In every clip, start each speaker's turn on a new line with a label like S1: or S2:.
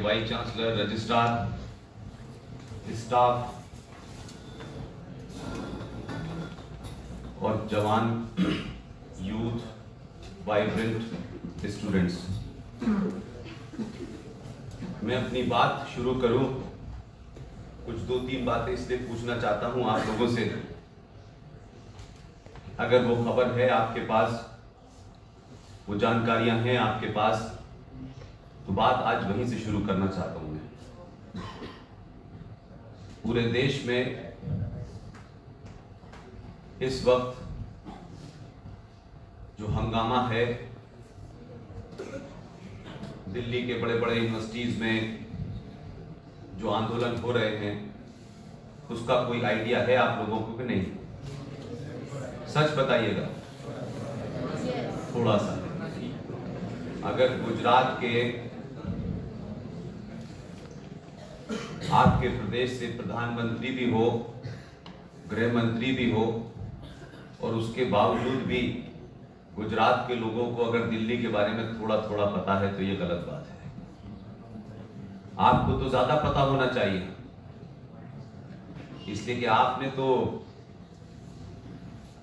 S1: Vice chancellor, registrar, staff और जवान, youth, vibrant students, मैं अपनी बात शुरू करूं, कुछ 2-3 बातें इसलिए पूछना चाहता हूं आप लोगों से। अगर वो खबर है आपके पास, वो जानकारियां हैं आपके पास, तो बात आज वहीं से शुरू करना चाहता हूं मैं। पूरे देश में इस वक्त जो हंगामा है, दिल्ली के बड़े बड़े यूनिवर्सिटीज में जो आंदोलन हो रहे हैं, उसका कोई आइडिया है आप लोगों को कि नहीं? सच बताइएगा थोड़ा सा। अगर गुजरात के आपके प्रदेश से प्रधानमंत्री भी हो, गृह मंत्री भी हो, और उसके बावजूद भी गुजरात के लोगों को अगर दिल्ली के बारे में थोड़ा थोड़ा पता है तो ये गलत बात है। आपको तो ज्यादा पता होना चाहिए, इसलिए कि आपने तो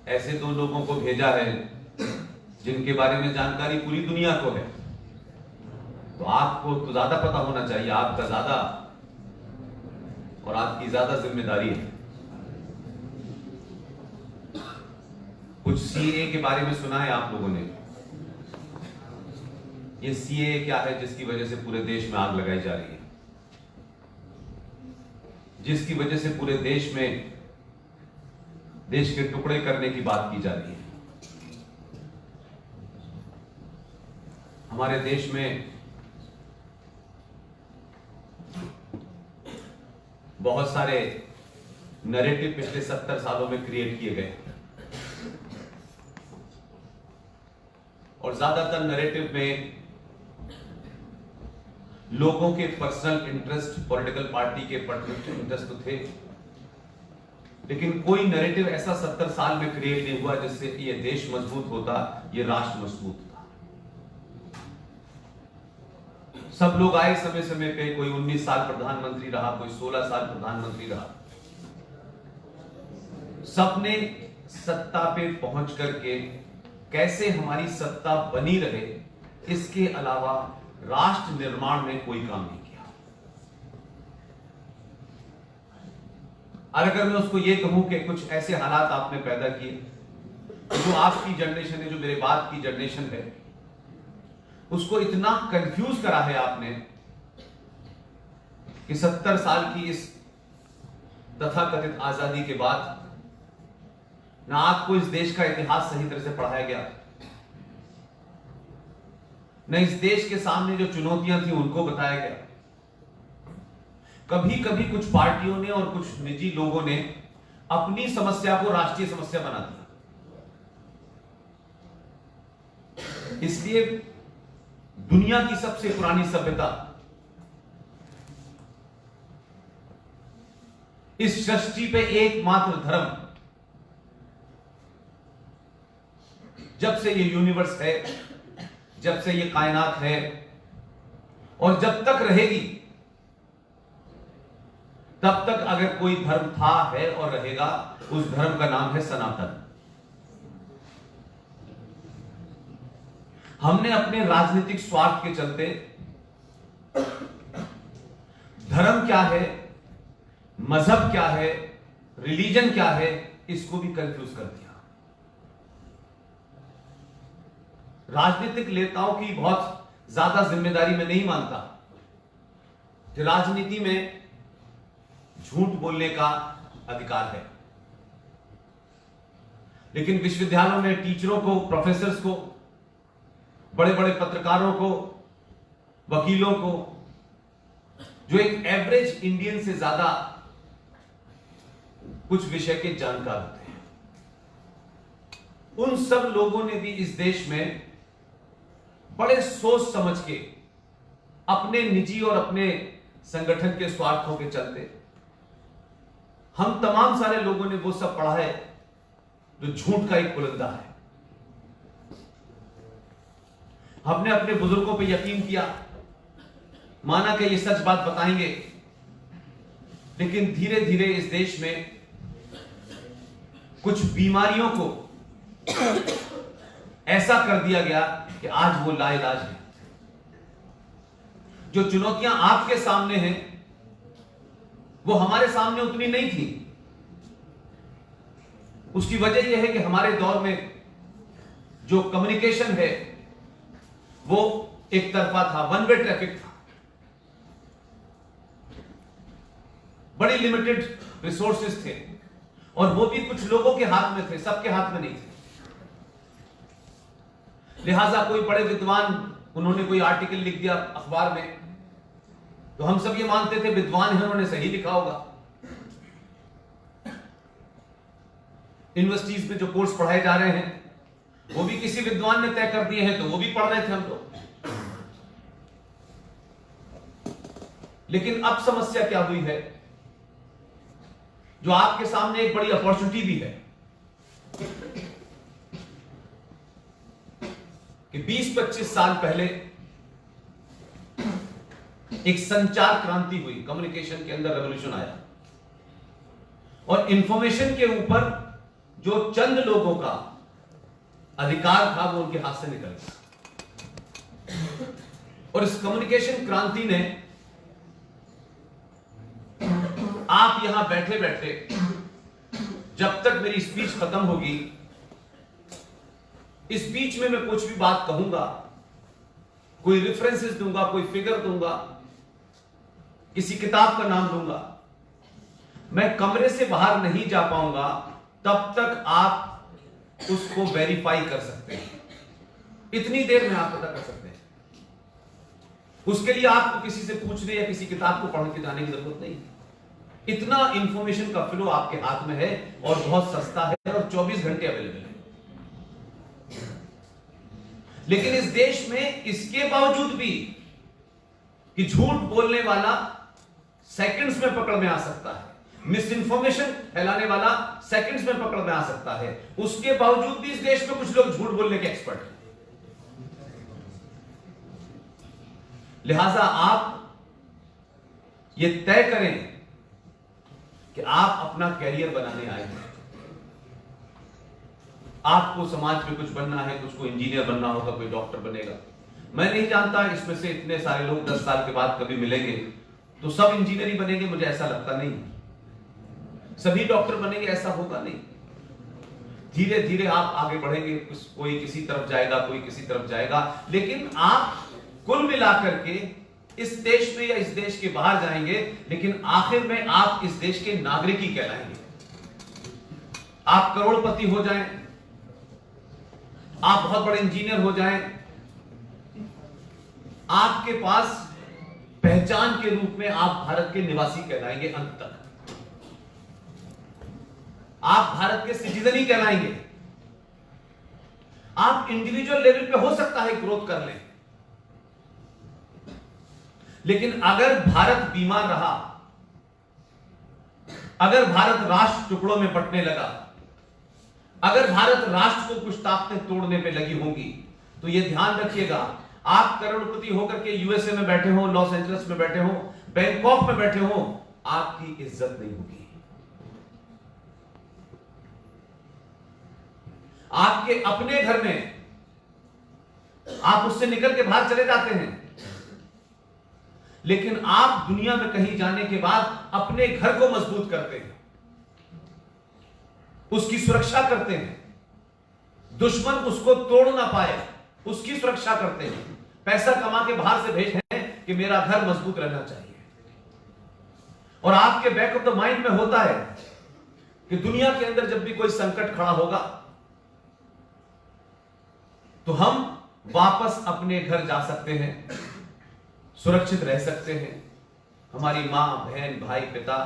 S1: ऐसे 2 लोगों को भेजा है जिनके बारे में जानकारी पूरी दुनिया को है, तो आपको तो ज्यादा पता होना चाहिए। आपका ज्यादा और आपकी ज्यादा जिम्मेदारी है। कुछ सीएए के बारे में सुना है आप लोगों ने? ये सीएए क्या है जिसकी वजह से पूरे देश में आग लगाई जा रही है, जिसकी वजह से पूरे देश में देश के टुकड़े करने की बात की जा रही है। हमारे देश में बहुत सारे नैरेटिव पिछले 70 सालों में क्रिएट किए गए, और ज्यादातर नैरेटिव में लोगों के पर्सनल इंटरेस्ट, पॉलिटिकल पार्टी के पर्सनल इंटरेस्ट तो थे, लेकिन कोई नैरेटिव ऐसा 70 साल में क्रिएट नहीं हुआ जिससे ये देश मजबूत होता, ये राष्ट्र मजबूत होता। सब लोग आए समय समय पे, कोई 19 साल प्रधानमंत्री रहा, कोई 16 साल प्रधानमंत्री रहा, सबने सत्ता पे पहुंच करके कैसे हमारी सत्ता बनी रहे, इसके अलावा राष्ट्र निर्माण में कोई काम नहीं किया। और अगर मैं उसको ये कहूं कि कुछ ऐसे हालात आपने पैदा किए, जो आपकी जनरेशन है, जो मेरे बाद की जनरेशन है, उसको इतना कंफ्यूज करा है आपने कि 70 साल की इस तथाकथित आजादी के बाद ना आपको इस देश का इतिहास सही तरह से पढ़ाया गया, न इस देश के सामने जो चुनौतियां थी उनको बताया गया। कभी कभी कुछ पार्टियों ने और कुछ निजी लोगों ने अपनी समस्या को राष्ट्रीय समस्या बना दिया। इसलिए दुनिया की सबसे पुरानी सभ्यता, इस सृष्टि पे एकमात्र धर्म, जब से ये यूनिवर्स है, जब से ये कायनात है और जब तक रहेगी, तब तक अगर कोई धर्म था, है और रहेगा, उस धर्म का नाम है सनातन। हमने अपने राजनीतिक स्वार्थ के चलते धर्म क्या है, मजहब क्या है, रिलीजन क्या है, इसको भी कंफ्यूज कर दिया। राजनीतिक नेताओं की बहुत ज्यादा जिम्मेदारी मैं नहीं मानता कि राजनीति में झूठ बोलने का अधिकार है, लेकिन विश्वविद्यालयों में टीचरों को, प्रोफेसर्स को, बड़े बड़े पत्रकारों को, वकीलों को, जो एक एवरेज इंडियन से ज्यादा कुछ विषय के जानकार होते हैं, उन सब लोगों ने भी इस देश में बड़े सोच समझ के, अपने निजी और अपने संगठन के स्वार्थों के चलते, हम तमाम सारे लोगों ने वो सब पढ़ा है जो झूठ का एक पुलिंदा है। हमने अपने बुजुर्गों पे यकीन किया माना कि ये सच बात बताएंगे, लेकिन धीरे धीरे इस देश में कुछ बीमारियों को ऐसा कर दिया गया कि आज वो लाइलाज है। जो चुनौतियां आपके सामने हैं वो हमारे सामने उतनी नहीं थी। उसकी वजह यह है कि हमारे दौर में जो कम्युनिकेशन है वो एक तरफा था, वन वे ट्रैफिक था, बड़ी लिमिटेड रिसोर्सेज थे और वो भी कुछ लोगों के हाथ में थे, सबके हाथ में नहीं थे। लिहाजा कोई बड़े विद्वान, उन्होंने कोई आर्टिकल लिख दिया अखबार में, तो हम सब ये मानते थे विद्वान है, उन्होंने सही लिखा होगा। यूनिवर्सिटीज में जो कोर्स पढ़ाए जा रहे हैं वो भी किसी विद्वान ने तय कर दिए हैं, तो वो भी पढ़ रहे थे हम लोग। लेकिन अब समस्या क्या हुई है, जो आपके सामने एक बड़ी अपॉर्चुनिटी भी है कि 20-25 साल पहले एक संचार क्रांति हुई, कम्युनिकेशन के अंदर रेवोल्यूशन आया और इंफॉर्मेशन के ऊपर जो चंद लोगों का अधिकार था वो उनके हाथ से निकल गया। और इस कम्युनिकेशन क्रांति ने आप यहां बैठे बैठे, जब तक मेरी स्पीच खत्म होगी, इस बीच में मैं कुछ भी बात कहूंगा, कोई रेफरेंसेस दूंगा, कोई फिगर दूंगा, किसी किताब का नाम दूंगा, मैं कमरे से बाहर नहीं जा पाऊंगा तब तक आप उसको वेरीफाई कर सकते हैं। इतनी देर में आप पता कर सकते हैं। उसके लिए आपको किसी से पूछने या किसी किताब को पढ़ के जाने की जरूरत नहीं। इतना इंफॉर्मेशन का फ्लो आपके हाथ में है और बहुत सस्ता है और 24 घंटे अवेलेबल है। लेकिन इस देश में इसके बावजूद भी कि झूठ बोलने वाला सेकंड्स में पकड़ में आ सकता है, मिस इंफॉर्मेशन फैलाने वाला सेकंड्स में पकड़ में आ सकता है, उसके बावजूद भी इस देश में कुछ लोग झूठ बोलने के एक्सपर्ट हैं। लिहाजा आप ये तय करें कि आप अपना कैरियर बनाने आए हैं। आपको समाज में कुछ बनना है, कुछ को इंजीनियर बनना होगा, कोई डॉक्टर बनेगा। मैं नहीं जानता इसमें से इतने सारे लोग 10 साल के बाद कभी मिलेंगे तो सब इंजीनियर ही बनेंगे, मुझे ऐसा लगता नहीं। सभी डॉक्टर बनेंगे ऐसा होगा नहीं। धीरे धीरे आप आगे बढ़ेंगे, कोई किसी तरफ जाएगा, कोई किसी तरफ जाएगा, लेकिन आप कुल मिलाकर के इस देश में या इस देश के बाहर जाएंगे, लेकिन आखिर में आप इस देश के नागरिक ही कहलाएंगे। आप करोड़पति हो जाएं, आप बहुत बड़े इंजीनियर हो जाएं, आपके पास पहचान के रूप में आप भारत के निवासी कहलाएंगे। अंत तक आप भारत के सिटीजन ही कहलाएंगे। आप इंडिविजुअल लेवल पे हो सकता है ग्रोथ कर लें, लेकिन अगर भारत बीमार रहा, अगर भारत राष्ट्र टुकड़ों में बंटने लगा, अगर भारत राष्ट्र को कुछ ताकतें तोड़ने पे लगी होंगी, तो यह ध्यान रखिएगा, आप करोड़पति होकर के यूएसए में बैठे हो, लॉस एंजलिस में बैठे हो, बैंकॉक में बैठे हो, आपकी इज्जत नहीं होगी। आपके अपने घर में आप उससे निकल के बाहर चले जाते हैं, लेकिन आप दुनिया में कहीं जाने के बाद अपने घर को मजबूत करते हैं, उसकी सुरक्षा करते हैं, दुश्मन उसको तोड़ ना पाए उसकी सुरक्षा करते हैं। पैसा कमा के बाहर से भेज रहे हैं कि मेरा घर मजबूत रहना चाहिए, और आपके बैक ऑफ द माइंड में होता है कि दुनिया के अंदर जब भी कोई संकट खड़ा होगा तो हम वापस अपने घर जा सकते हैं, सुरक्षित रह सकते हैं, हमारी मां, बहन, भाई, पिता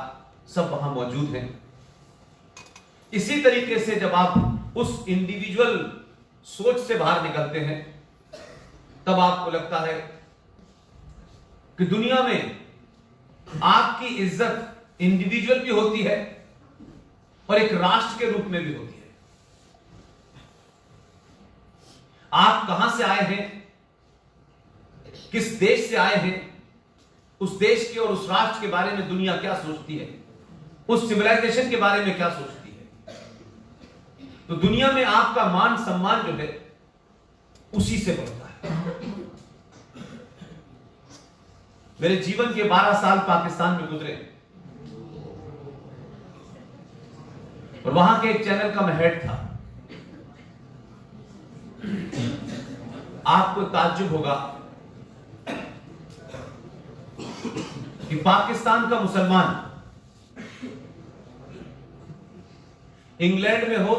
S1: सब वहां मौजूद हैं। इसी तरीके से जब आप उस इंडिविजुअल सोच से बाहर निकलते हैं, तब आपको लगता है कि दुनिया में आपकी इज्जत इंडिविजुअल भी होती है और एक राष्ट्र के रूप में भी होती है। आप कहां से आए हैं, किस देश से आए हैं, उस देश के और उस राष्ट्र के बारे में दुनिया क्या सोचती है, उस सिविलाइजेशन के बारे में क्या सोचती है। तो दुनिया में आपका मान सम्मान जो है उसी से बढ़ता है। मेरे जीवन के 12 साल पाकिस्तान में गुजरे और वहां के एक चैनल का मैं हेड था। आपको ताज्जुब होगा कि पाकिस्तान का मुसलमान इंग्लैंड में हो,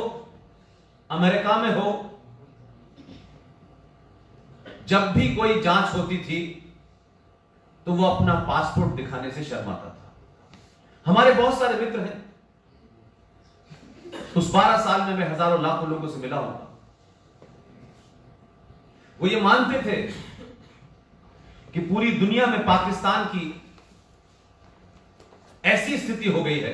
S1: अमेरिका में हो, जब भी कोई जांच होती थी तो वो अपना पासपोर्ट दिखाने से शर्माता था। हमारे बहुत सारे मित्र हैं, उस 12 साल में मैं हजारों लाखों लोगों से मिला हूं। वो ये मानते थे कि पूरी दुनिया में पाकिस्तान की ऐसी स्थिति हो गई है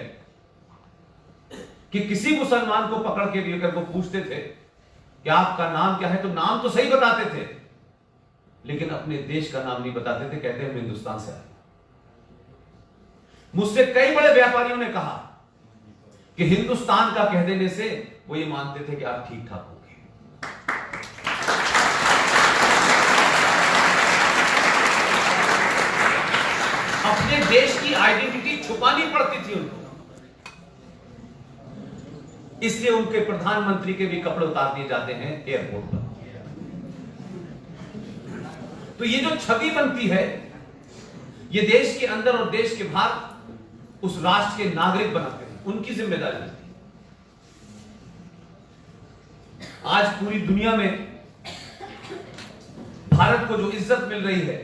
S1: कि किसी मुसलमान को पकड़ के भी अगर वो पूछते थे कि आपका नाम क्या है, तो नाम तो सही बताते थे लेकिन अपने देश का नाम नहीं बताते थे, कहते हैं हिंदुस्तान से आए। मुझसे कई बड़े व्यापारियों ने कहा कि हिंदुस्तान का कह देने से वो ये मानते थे कि आप ठीक ठाक होंगे। अपने देश की आइडेंटिटी छुपानी पड़ती थी उनको, इसलिए उनके प्रधानमंत्री के भी कपड़े उतार दिए जाते हैं एयरपोर्ट पर। तो ये जो छवि बनती है, ये देश के अंदर और देश के बाहर उस राष्ट्र के नागरिक बनाते हैं, उनकी जिम्मेदारी है। आज पूरी दुनिया में भारत को जो इज्जत मिल रही है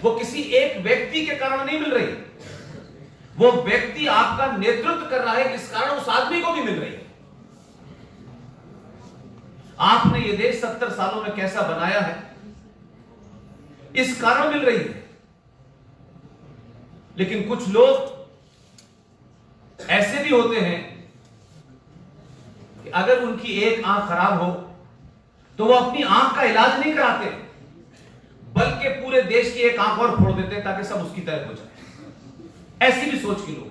S1: वो किसी एक व्यक्ति के कारण नहीं मिल रही, वो व्यक्ति आपका नेतृत्व कर रहा है, इस कारण उस आदमी को भी मिल रही है। आपने ये देश 70 सालों में कैसा बनाया है, इस कारण मिल रही है। लेकिन कुछ लोग ऐसे भी होते हैं कि अगर उनकी एक आंख खराब हो तो वो अपनी आंख का इलाज नहीं कराते, बल्कि पूरे देश की एक आंख और फोड़ देते हैं ताकि सब उसकी तरह हो जाए। ऐसी भी सोच के लोग।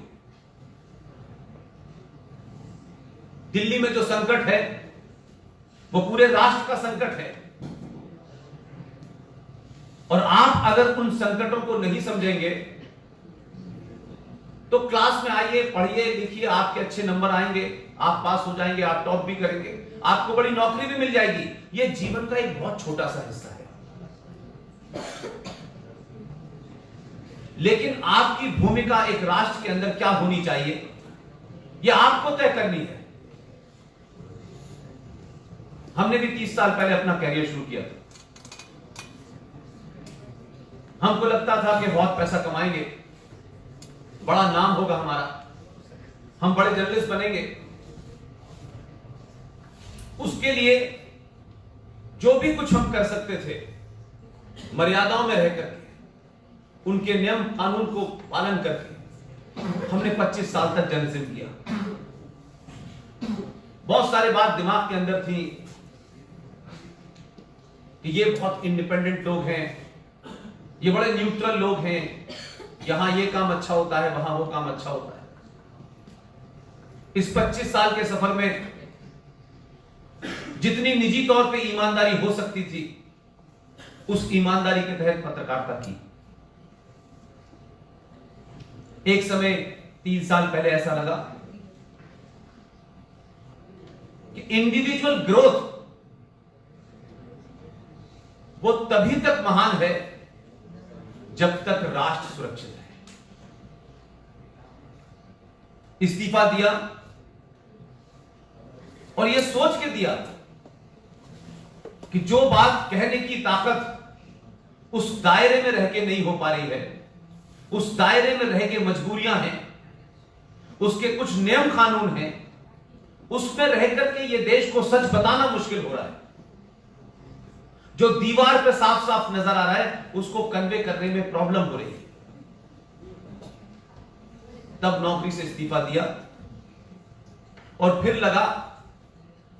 S1: दिल्ली में जो संकट है वो पूरे राष्ट्र का संकट है, और आप अगर उन संकटों को नहीं समझेंगे तो क्लास में आइए, पढ़िए लिखिए, आपके अच्छे नंबर आएंगे, आप पास हो जाएंगे, आप टॉप भी करेंगे, आपको बड़ी नौकरी भी मिल जाएगी। यह जीवन का एक बहुत छोटा सा हिस्सा है। लेकिन आपकी भूमिका एक राष्ट्र के अंदर क्या होनी चाहिए, यह आपको तय करनी है। हमने भी 30 साल पहले अपना कैरियर शुरू किया था। हमको लगता था कि बहुत पैसा कमाएंगे, बड़ा नाम होगा हमारा, हम बड़े जर्नलिस्ट बनेंगे। उसके लिए जो भी कुछ हम कर सकते थे मर्यादाओं में रहकर के, उनके नियम कानून को पालन करके हमने 25 साल तक जर्नलिज्म किया। बहुत सारी बात दिमाग के अंदर थी कि ये बहुत इंडिपेंडेंट लोग हैं, ये बड़े न्यूट्रल लोग हैं, यहां ये काम अच्छा होता है, वहां वो काम अच्छा होता है। इस 25 साल के सफर में जितनी निजी तौर पे ईमानदारी हो सकती थी, उस ईमानदारी के तहत पत्रकारिता की। एक समय 3 साल पहले ऐसा लगा कि इंडिविजुअल ग्रोथ वो तभी तक महान है जब तक राष्ट्र सुरक्षित है। इस्तीफा दिया और यह सोच के दिया कि जो बात कहने की ताकत उस दायरे में रह के नहीं हो पा रही है, उस दायरे में रह के मजबूरियां हैं, उसके कुछ नियम कानून हैं, उसमें रह करके ये देश को सच बताना मुश्किल हो रहा है। जो दीवार पे साफ साफ नजर आ रहा है उसको कन्वे करने में प्रॉब्लम हो रही है। तब नौकरी से इस्तीफा दिया और फिर लगा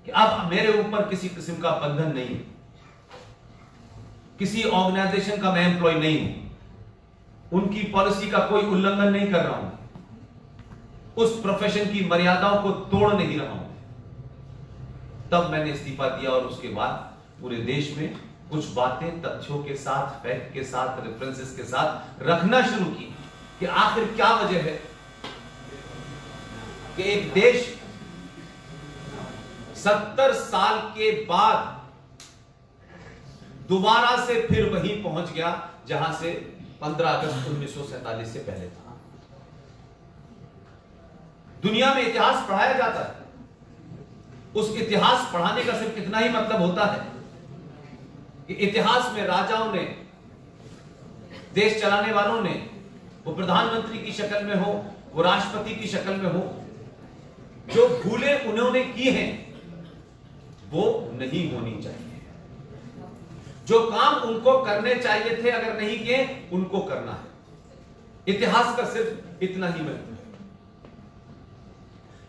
S1: कि अब मेरे ऊपर किसी किस्म का बंधन नहीं है, किसी ऑर्गेनाइजेशन का मैं एम्प्लॉय नहीं हूं। उनकी पॉलिसी का कोई उल्लंघन नहीं कर रहा हूं, उस प्रोफेशन की मर्यादाओं को तोड़ नहीं रहा हूं। तब मैंने इस्तीफा दिया और उसके बाद पूरे देश में कुछ बातें तथ्यों के साथ, फैक्ट के साथ, रेफरेंसेस के साथ रखना शुरू की कि आखिर क्या वजह है कि एक देश 70 साल के बाद दोबारा से फिर वहीं पहुंच गया जहां से 15 अगस्त 1947 से पहले था। दुनिया में इतिहास पढ़ाया जाता है, उस इतिहास पढ़ाने का सिर्फ इतना ही मतलब होता है कि इतिहास में राजाओं ने, देश चलाने वालों ने, वो प्रधानमंत्री की शक्ल में हो, वो राष्ट्रपति की शक्ल में हो, जो भूलें उन्होंने की हैं वो नहीं होनी चाहिए। जो काम उनको करने चाहिए थे अगर नहीं किए, उनको करना है। इतिहास का सिर्फ इतना ही महत्व है।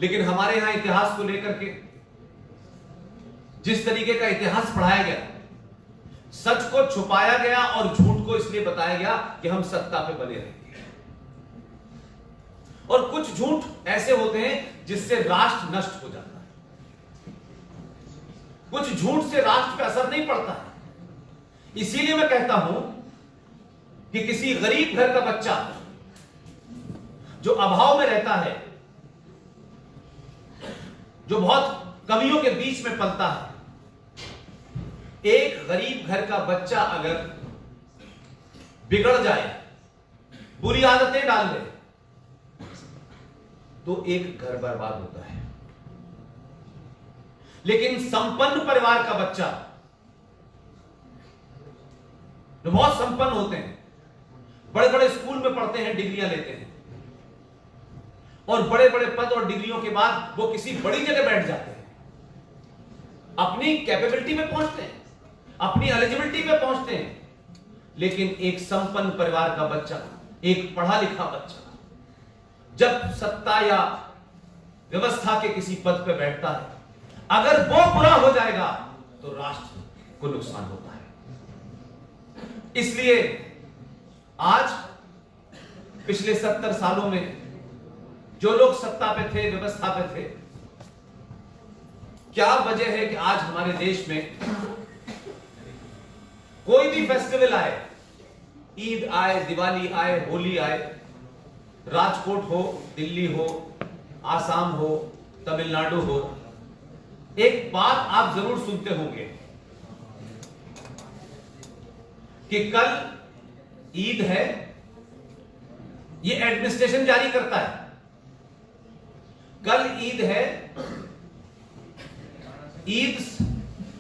S1: लेकिन हमारे यहां इतिहास को लेकर के जिस तरीके का इतिहास पढ़ाया गया, सच को छुपाया गया और झूठ को इसलिए बताया गया कि हम सत्ता पे बने रहेंगे। और कुछ झूठ ऐसे होते हैं जिससे राष्ट्र नष्ट हो जाता है, कुछ झूठ से राष्ट्र पे असर नहीं पड़ता है। इसीलिए मैं कहता हूं कि किसी गरीब घर का बच्चा जो अभाव में रहता है, जो बहुत कमियों के बीच में पलता है, एक गरीब घर का बच्चा अगर बिगड़ जाए, बुरी आदतें डाल ले, तो एक घर बर्बाद होता है। लेकिन संपन्न परिवार का बच्चा, जो बहुत संपन्न होते हैं, बड़े बड़े स्कूल में पढ़ते हैं, डिग्रियां लेते हैं, और बड़े बड़े पद और डिग्रियों के बाद वो किसी बड़ी जगह बैठ जाते हैं, अपनी कैपेबिलिटी में पहुंचते हैं, अपनी एलिजिबिलिटी पे पहुंचते हैं। लेकिन एक संपन्न परिवार का बच्चा, एक पढ़ा लिखा बच्चा जब सत्ता या व्यवस्था के किसी पद पे बैठता है, अगर वो बुरा हो जाएगा तो राष्ट्र को नुकसान होता है। इसलिए आज पिछले 70 सालों में जो लोग सत्ता पे थे, व्यवस्था पे थे, क्या वजह है कि आज हमारे देश में कोई भी फेस्टिवल आए, ईद आए, दिवाली आए, होली आए, राजकोट हो, दिल्ली हो, आसाम हो, तमिलनाडु हो, एक बात आप जरूर सुनते होंगे कि कल ईद है, ये एडमिनिस्ट्रेशन जारी करता है। कल ईद है, ईद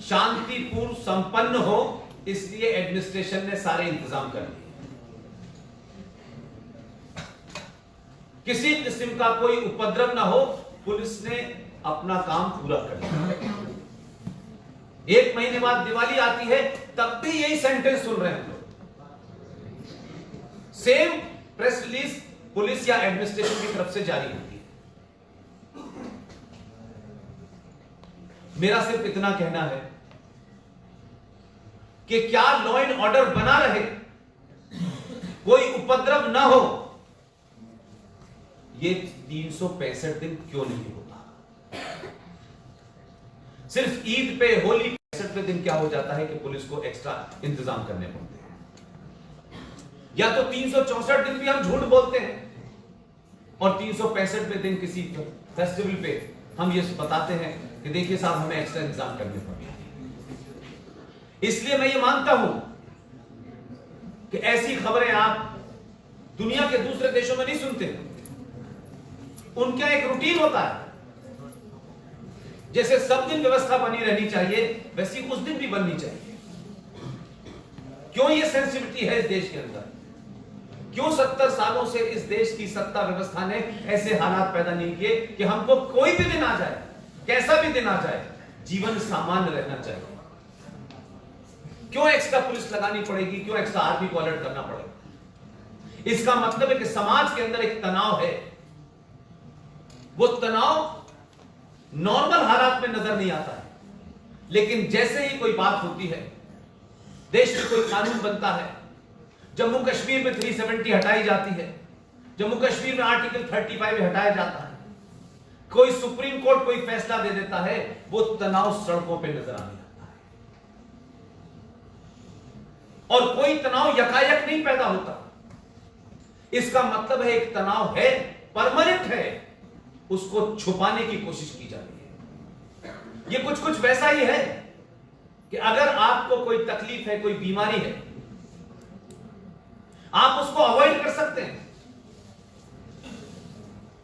S1: शांतिपूर्ण संपन्न हो, इसलिए एडमिनिस्ट्रेशन ने सारे इंतजाम कर दिए। किसी किस्म का कोई उपद्रव ना हो, पुलिस ने अपना काम पूरा कर लिया। 1 महीने बाद दिवाली आती है, तब भी यही सेंटेंस सुन रहे हैं हम लोग। सेम प्रेस रिलीज पुलिस या एडमिनिस्ट्रेशन की तरफ से जारी होती है। मेरा सिर्फ इतना कहना है कि क्या लॉ एंड ऑर्डर बना रहे, कोई उपद्रव ना हो, ये 365 दिन क्यों नहीं होता? सिर्फ ईद पे, होली 65वें दिन क्या हो जाता है कि पुलिस को एक्स्ट्रा इंतजाम करने पड़ते हैं। या तो 364 दिन भी हम झूठ बोलते हैं और 365वें दिन किसी फेस्टिवल पे हम ये बताते हैं कि देखिए साहब, हमें एक्स्ट्रा इंतजाम करने पड़ते हैं। इसलिए मैं ये मानता हूं कि ऐसी खबरें आप दुनिया के दूसरे देशों में नहीं सुनते। उनका एक रूटीन होता है, जैसे सब दिन व्यवस्था बनी रहनी चाहिए, वैसी उस दिन भी बननी चाहिए। क्यों ये सेंसिटिविटी है इस देश के अंदर? क्यों 70 सालों से इस देश की सत्ता व्यवस्था ने ऐसे हालात पैदा नहीं किए कि हमको कोई भी दिन आ जाए, कैसा भी दिन आ जाए, जीवन सामान्य रहना चाहिए? क्यों एक्स्ट्रा पुलिस लगानी पड़ेगी? क्यों एक्स्ट्रा आर्मी को अलर्ट करना पड़ेगा? इसका मतलब है कि समाज के अंदर एक तनाव है। वो तनाव नॉर्मल हालात में नजर नहीं आता है, लेकिन जैसे ही कोई बात होती है, देश में कोई कानून बनता है, जम्मू कश्मीर में 370 हटाई जाती है, जम्मू कश्मीर में आर्टिकल 35 हटाया जाता है, कोई सुप्रीम कोर्ट कोई फैसला दे देता है, वो तनाव सड़कों पे नजर आने लगता है। और कोई तनाव यकायक नहीं पैदा होता। इसका मतलब है एक तनाव है, परमानेंट है, उसको छुपाने की कोशिश की जाती है। ये कुछ वैसा ही है कि अगर आपको कोई तकलीफ है, कोई बीमारी है, आप उसको अवॉइड कर सकते हैं,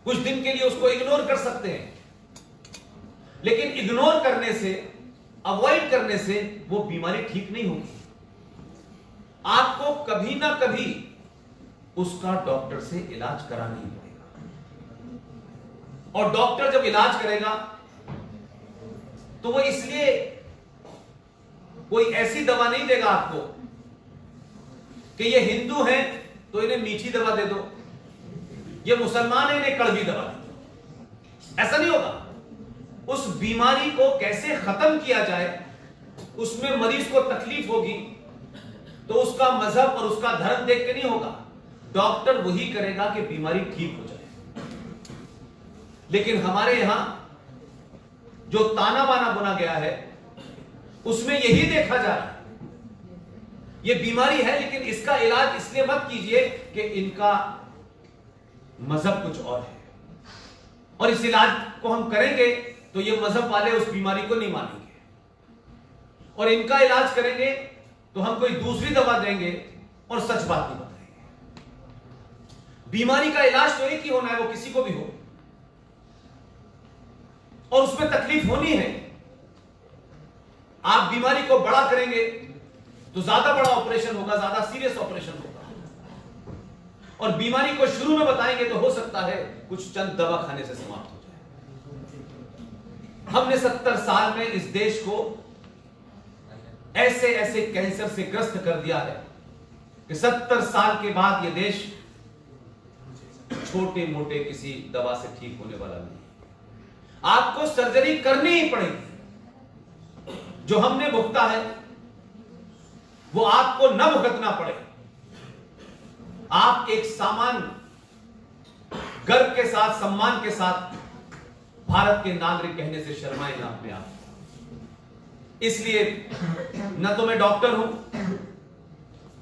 S1: कुछ दिन के लिए उसको इग्नोर कर सकते हैं, लेकिन इग्नोर करने से, अवॉइड करने से वो बीमारी ठीक नहीं होगी। आपको कभी ना कभी उसका डॉक्टर से इलाज कराना ही पड़ेगा। और डॉक्टर जब इलाज करेगा तो वो इसलिए कोई ऐसी दवा नहीं देगा आपको कि ये हिंदू हैं तो इन्हें मीठी दवा दे दो, ये मुसलमान है इन्हें कड़वी दवा दे दो। ऐसा नहीं होगा। उस बीमारी को कैसे खत्म किया जाए, उसमें मरीज को तकलीफ होगी तो उसका मजहब और उसका धर्म देख के नहीं होगा, डॉक्टर वही करेगा कि बीमारी ठीक हो जाए। लेकिन हमारे यहां जो ताना बाना बुना गया है उसमें यही देखा जा रहा है, ये बीमारी है लेकिन इसका इलाज इसलिए मत कीजिए कि इनका मजहब कुछ और है, और इस इलाज को हम करेंगे तो ये मजहब वाले उस बीमारी को नहीं मानेंगे, और इनका इलाज करेंगे तो हम कोई दूसरी दवा देंगे और सच बात नहीं बताएंगे। बीमारी का इलाज तो एक ही होना है, वो किसी को भी हो, और उसमें तकलीफ होनी है। आप बीमारी को बड़ा करेंगे तो ज्यादा बड़ा ऑपरेशन होगा, ज्यादा सीरियस ऑपरेशन होगा, और बीमारी को शुरू में बताएंगे तो हो सकता है कुछ चंद दवा खाने से समाप्त हो जाए। हमने 70 साल में इस देश को ऐसे ऐसे कैंसर से ग्रस्त कर दिया है कि 70 साल के बाद यह देश छोटे मोटे किसी दवा से ठीक होने वाला नहीं। आपको सर्जरी करनी ही पड़ेगी। जो हमने भुगता है वो आपको न भुगतना पड़े। आप एक गर्व के साथ, सम्मान के साथ भारत के नागरिक कहने से शर्माए ना अपने आप। इसलिए न तो मैं डॉक्टर हूं,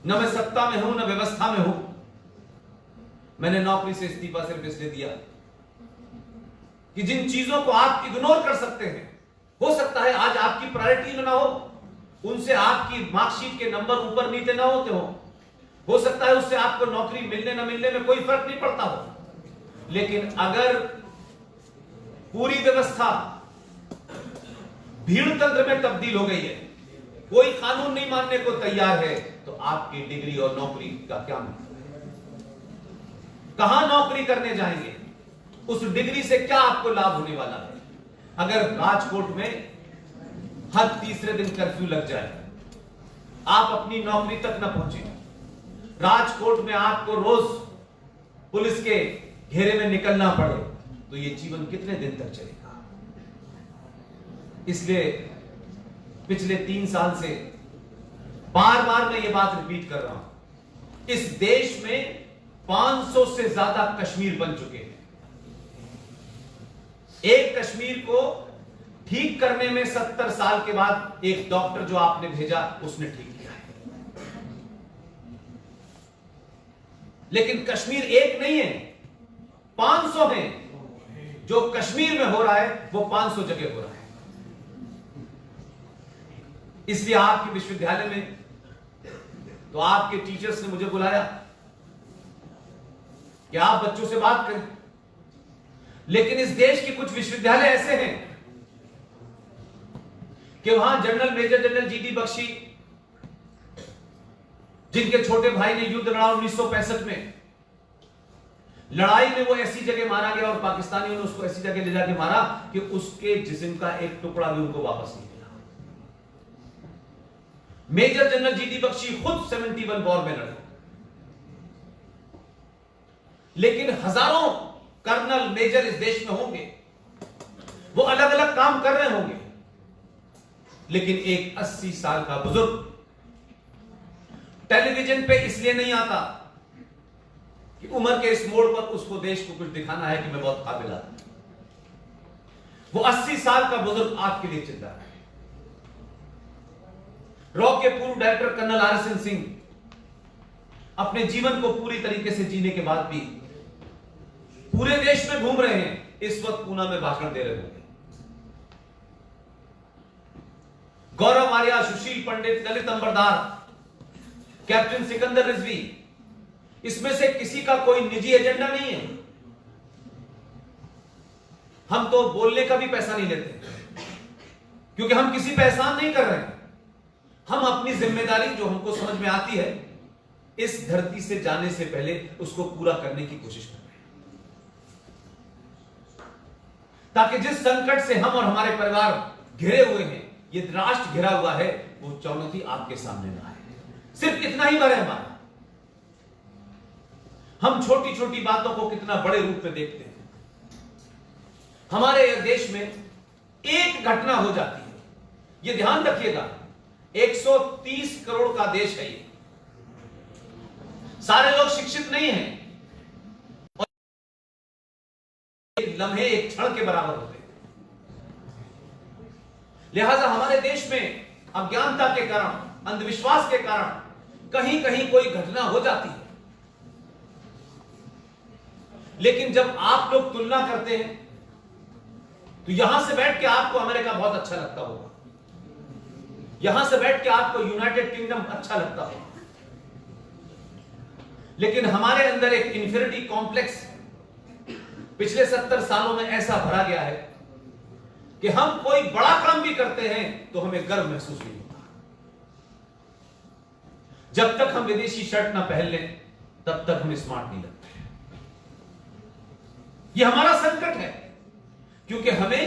S1: न मैं सत्ता में हूं, न व्यवस्था में हूं। मैंने नौकरी से इस्तीफा सिर्फ इसलिए दिया कि जिन चीजों को आप इग्नोर कर सकते हैं, हो सकता है आज आपकी प्रायोरिटी में ना हो, उनसे आपकी मार्कशीट के नंबर ऊपर नीचे ना होते हो सकता है उससे आपको नौकरी मिलने ना मिलने में कोई फर्क नहीं पड़ता हो, लेकिन अगर पूरी व्यवस्था भीड़ तंत्र में तब्दील हो गई है, कोई कानून नहीं मानने को तैयार है, तो आपकी डिग्री और नौकरी का क्या मतलब है? कहां नौकरी करने जाएंगे? उस डिग्री से क्या आपको लाभ होने वाला है? अगर राजकोट में हर तीसरे दिन कर्फ्यू लग जाए, आप अपनी नौकरी तक न पहुंचे, राजकोट में आपको रोज पुलिस के घेरे में निकलना पड़े, तो यह जीवन कितने दिन तक चलेगा? इसलिए पिछले 3 साल से बार बार मैं ये बात रिपीट कर रहा हूं, इस देश में 500 से ज्यादा कश्मीर बन चुके हैं। एक कश्मीर को ठीक करने में 70 साल के बाद एक डॉक्टर जो आपने भेजा उसने ठीक किया है। लेकिन कश्मीर एक नहीं है, 500 है। जो कश्मीर में हो रहा है वो 500 जगह हो रहा है। इसलिए आपके विश्वविद्यालय में तो आपके टीचर्स ने मुझे बुलाया कि आप बच्चों से बात करें, लेकिन इस देश के कुछ विश्वविद्यालय ऐसे हैं कि वहां मेजर जनरल जीडी बख्शी, जिनके छोटे भाई ने युद्ध लड़ा 1965 में, लड़ाई में वो ऐसी जगह मारा गया और पाकिस्तानियों ने उसको ऐसी जगह ले जाके मारा कि उसके जिस्म का एक टुकड़ा भी उनको वापस नहीं मिला। मेजर जनरल जीडी बख्शी खुद 71 वॉर में लड़े, लेकिन हजारों कर्नल मेजर इस देश में होंगे, वो अलग अलग काम कर रहे होंगे, लेकिन एक 80 साल का बुजुर्ग टेलीविजन पे इसलिए नहीं आता कि उम्र के इस मोड़ पर उसको देश को कुछ दिखाना है कि मैं बहुत काबिल आदमी। वो 80 साल का बुजुर्ग आपके लिए चिल्ला रहा है। रॉ के पूर्व डायरेक्टर कर्नल RSN सिंह अपने जीवन को पूरी तरीके से जीने के बाद भी पूरे देश में घूम रहे हैं। इस वक्त पूना में भाषण दे रहे होंगे। गौरव आर्या, सुशील पंडित, ललित अंबरदार, कैप्टन सिकंदर रिजवी, इसमें से किसी का कोई निजी एजेंडा नहीं है। हम तो बोलने का भी पैसा नहीं लेते क्योंकि हम किसी पे एहसान नहीं कर रहे हैं। हम अपनी जिम्मेदारी जो हमको समझ में आती है इस धरती से जाने से पहले उसको पूरा करने की कोशिश कर रहे हैं, ताकि जिस संकट से हम और हमारे परिवार घिरे हुए हैं, ये राष्ट्र घिरा हुआ है, वो चुनौती आपके सामने ना आए। सिर्फ इतना ही भर है हमारा। हम छोटी छोटी बातों को कितना बड़े रूप में देखते हैं। हमारे देश में एक घटना हो जाती है, ये ध्यान रखिएगा, 130 करोड़ का देश है ये। सारे लोग शिक्षित नहीं हैं और एक लम्हे, एक क्षण के बराबर होते हैं। लिहाजा हमारे देश में अज्ञानता के कारण, अंधविश्वास के कारण कहीं कहीं कोई घटना हो जाती है। लेकिन जब आप लोग तुलना करते हैं तो यहां से बैठ के आपको अमेरिका बहुत अच्छा लगता होगा, यहां से बैठ के आपको यूनाइटेड किंगडम अच्छा लगता होगा। लेकिन हमारे अंदर एक इंफीरियरिटी कॉम्प्लेक्स पिछले 70 सालों में ऐसा भरा गया है कि हम कोई बड़ा काम भी करते हैं तो हमें गर्व महसूस नहीं होता। जब तक हम विदेशी शर्ट ना पहन लें तब तक हम स्मार्ट नहीं लगते। यह हमारा संकट है क्योंकि हमें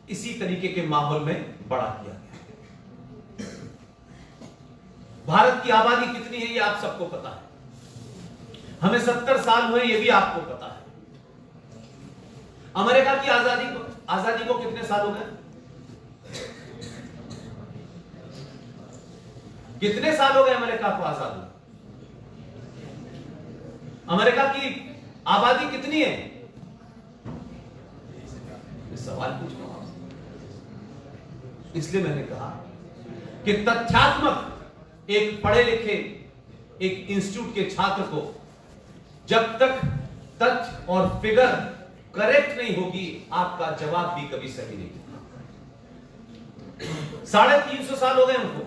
S1: इसी तरीके के माहौल में बड़ा किया गया है। भारत की आबादी कितनी है यह आप सबको पता है। हमें 70 साल हुए यह भी आपको पता है। अमेरिका की आजादी को कितने साल हो गए? कितने साल हो गए अमेरिका को आजाद हुए? अमेरिका की आबादी कितनी है? सवाल पूछ रहा हूं, इसलिए मैंने कहा कि तथ्यात्मक एक पढ़े लिखे एक इंस्टीट्यूट के छात्र को जब तक तथ्य और फिगर करेक्ट नहीं होगी आपका जवाब भी कभी सही नहीं होगा। 350 साल हो गए उनको।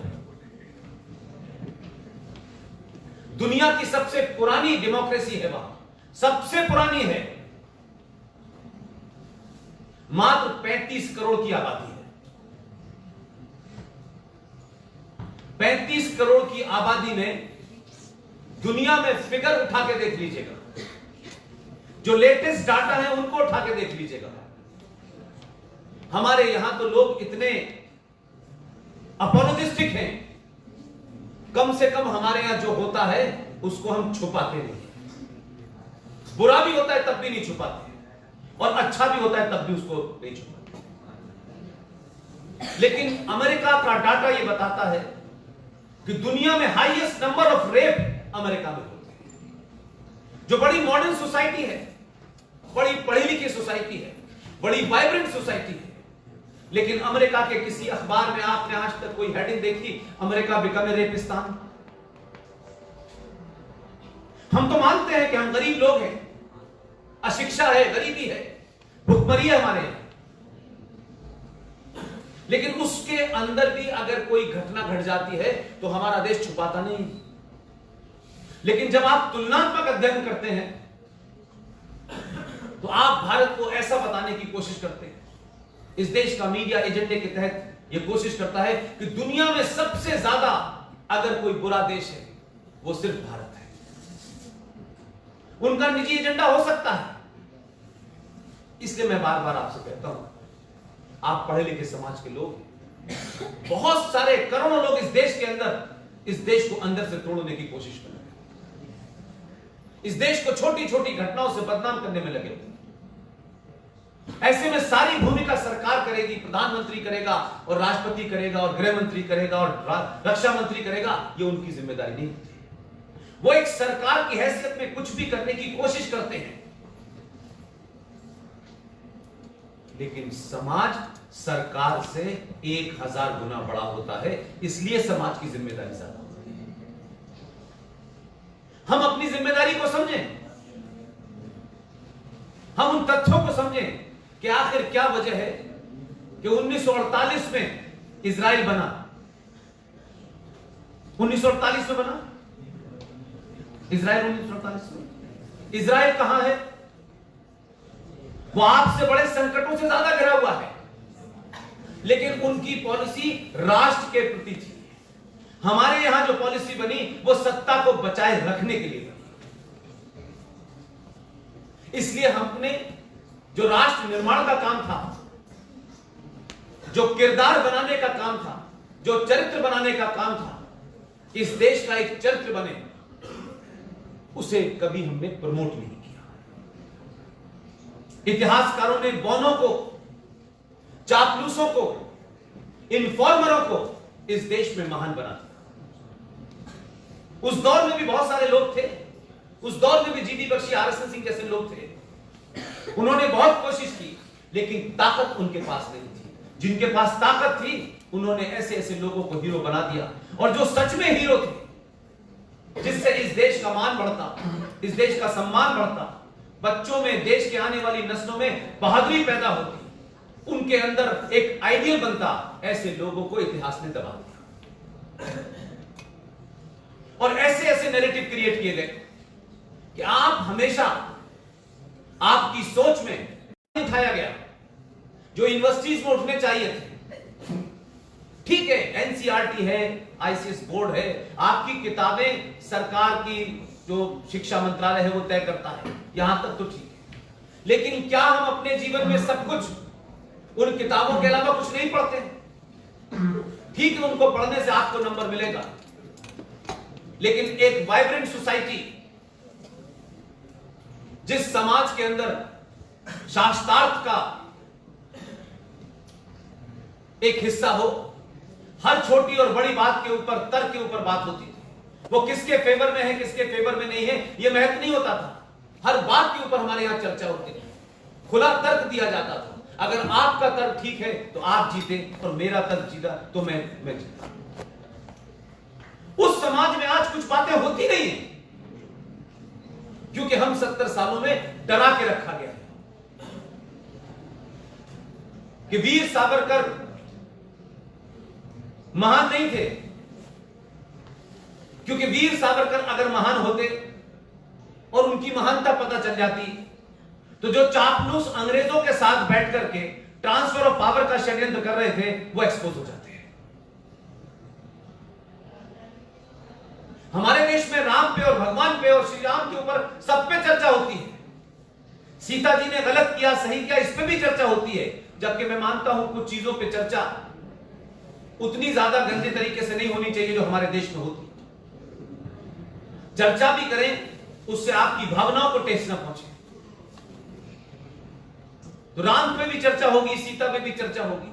S1: दुनिया की सबसे पुरानी डेमोक्रेसी है वहां, सबसे पुरानी है। मात्र 35 करोड़ की आबादी है। 35 करोड़ की आबादी में दुनिया में फिगर उठा के देख लीजिएगा, जो लेटेस्ट डाटा है उनको उठा के देख लीजिएगा। हमारे यहां तो लोग इतने अपोलोजिस्टिक हैं, कम से कम हमारे यहां जो होता है उसको हम छुपाते नहीं। बुरा भी होता है तब भी नहीं छुपाते, और अच्छा भी होता है तब भी उसको नहीं छुपाते। लेकिन अमेरिका का डाटा यह बताता है कि दुनिया में highest number of rape America में होते हैं, जो बड़ी मॉडर्न सोसाइटी है, बड़ी पढ़ी लिखी सोसाइटी है, बड़ी वाइब्रेंट सोसाइटी है। लेकिन अमेरिका के किसी अखबार में आपने आज तक कोई हेडिंग देखी, अमेरिका बिकम ए रेपिस्तान? हम तो मानते हैं कि हम गरीब लोग हैं, अशिक्षा है, गरीबी है, भुखमरी है हमारे यहां। लेकिन उसके अंदर भी अगर कोई घटना घट जाती है तो हमारा देश छुपाता नहीं। लेकिन जब आप तुलनात्मक अध्ययन करते हैं तो आप भारत को ऐसा बताने की कोशिश करते हैं। इस देश का मीडिया एजेंडे के तहत यह कोशिश करता है कि दुनिया में सबसे ज्यादा अगर कोई बुरा देश है वो सिर्फ भारत है। उनका निजी एजेंडा हो सकता है। इसलिए मैं बार बार आपसे कहता हूं, आप पढ़े लिखे समाज के लोग हैं, बहुत सारे करोड़ों लोग इस देश के अंदर इस देश को अंदर से तोड़ने की कोशिश कर रहे हैं, इस देश को छोटी छोटी घटनाओं से बदनाम करने में लगे हुए। ऐसे में सारी भूमिका सरकार करेगी, प्रधानमंत्री करेगा और राष्ट्रपति करेगा और गृह मंत्री करेगा और रक्षा मंत्री करेगा, ये उनकी जिम्मेदारी नहीं होती। वो एक सरकार की हैसियत में कुछ भी करने की कोशिश करते हैं, लेकिन समाज सरकार से 1000 गुना बड़ा होता है, इसलिए समाज की जिम्मेदारी ज्यादा होती है। हम अपनी जिम्मेदारी को समझें, हम उन तथ्यों को समझें कि आखिर क्या वजह है कि 1948 में इजराइल बना। 1948 में बना इजराइल। 1948 में इजराइल कहां है? वो आपसे बड़े संकटों से ज्यादा घिरा हुआ है, लेकिन उनकी पॉलिसी राष्ट्र के प्रति थी। हमारे यहां जो पॉलिसी बनी वो सत्ता को बचाए रखने के लिए बनी। इसलिए हमने जो राष्ट्र निर्माण का काम था, जो किरदार बनाने का काम था, जो चरित्र बनाने का काम था, इस देश का एक चरित्र बने, उसे कभी हमने प्रमोट नहीं किया। इतिहासकारों ने बौनों को, चापलूसों को, इन्फॉर्मरों को इस देश में महान बना दिया। उस दौर में भी बहुत सारे लोग थे, उस दौर में भी जीडी बख्शी, आरएसएन सिंह जैसे लोग थे। उन्होंने बहुत कोशिश की, लेकिन ताकत उनके पास नहीं थी। जिनके पास ताकत थी, उन्होंने ऐसे ऐसे लोगों को हीरो बना दिया, और जो सच में हीरो थे, जिससे इस देश का मान बढ़ता, इस देश का सम्मान बढ़ता, बच्चों में, देश के आने वाली नस्लों में बहादुरी पैदा होती, उनके अंदर एक आइडियल बनता, ऐसे लोगों को इतिहास ने दबा दिया। और ऐसे ऐसे नैरेटिव क्रिएट किए गए कि आप हमेशा, आपकी सोच में उठाया गया जो यूनिवर्सिटीज में उठने चाहिए थे। ठीक है, एनसीईआरटी है, आईसीएस बोर्ड है, आपकी किताबें सरकार की जो शिक्षा मंत्रालय है वो तय करता है, यहां तक तो ठीक है। लेकिन क्या हम अपने जीवन में सब कुछ उन किताबों के अलावा कुछ नहीं पढ़ते? ठीक है, उनको पढ़ने से आपको नंबर मिलेगा, लेकिन एक वाइब्रेंट सोसाइटी, जिस समाज के अंदर शास्त्रार्थ का एक हिस्सा हो, हर छोटी और बड़ी बात के ऊपर, तर्क के ऊपर बात होती थी। वो किसके फेवर में है, किसके फेवर में नहीं है, यह महत्व नहीं होता था। हर बात के ऊपर हमारे यहां चर्चा होती थी, खुला तर्क दिया जाता था। अगर आपका तर्क ठीक है तो आप जीते, और मेरा तर्क जीता तो मैं जीता। उस समाज में आज कुछ बातें होती नहीं है, क्योंकि हम 70 सालों में डरा के रखा गया है कि वीर सावरकर महान नहीं थे। क्योंकि वीर सावरकर अगर महान होते और उनकी महानता पता चल जाती, तो जो चापलूस अंग्रेजों के साथ बैठ करके ट्रांसफर ऑफ पावर का षड्यंत्र कर रहे थे, वो एक्सपोज हो जाते। हमारे देश में राम पे और भगवान पे और श्री राम के ऊपर सब पे चर्चा होती है। सीता जी ने गलत किया, सही किया, इस पे भी चर्चा होती है। जबकि मैं मानता हूं कुछ चीजों पे चर्चा उतनी ज्यादा गंदे तरीके से नहीं होनी चाहिए जो हमारे देश में होती। चर्चा भी करें, उससे आपकी भावनाओं को ठेस न पहुंचे। तो राम पे भी चर्चा होगी, सीता पे भी चर्चा होगी,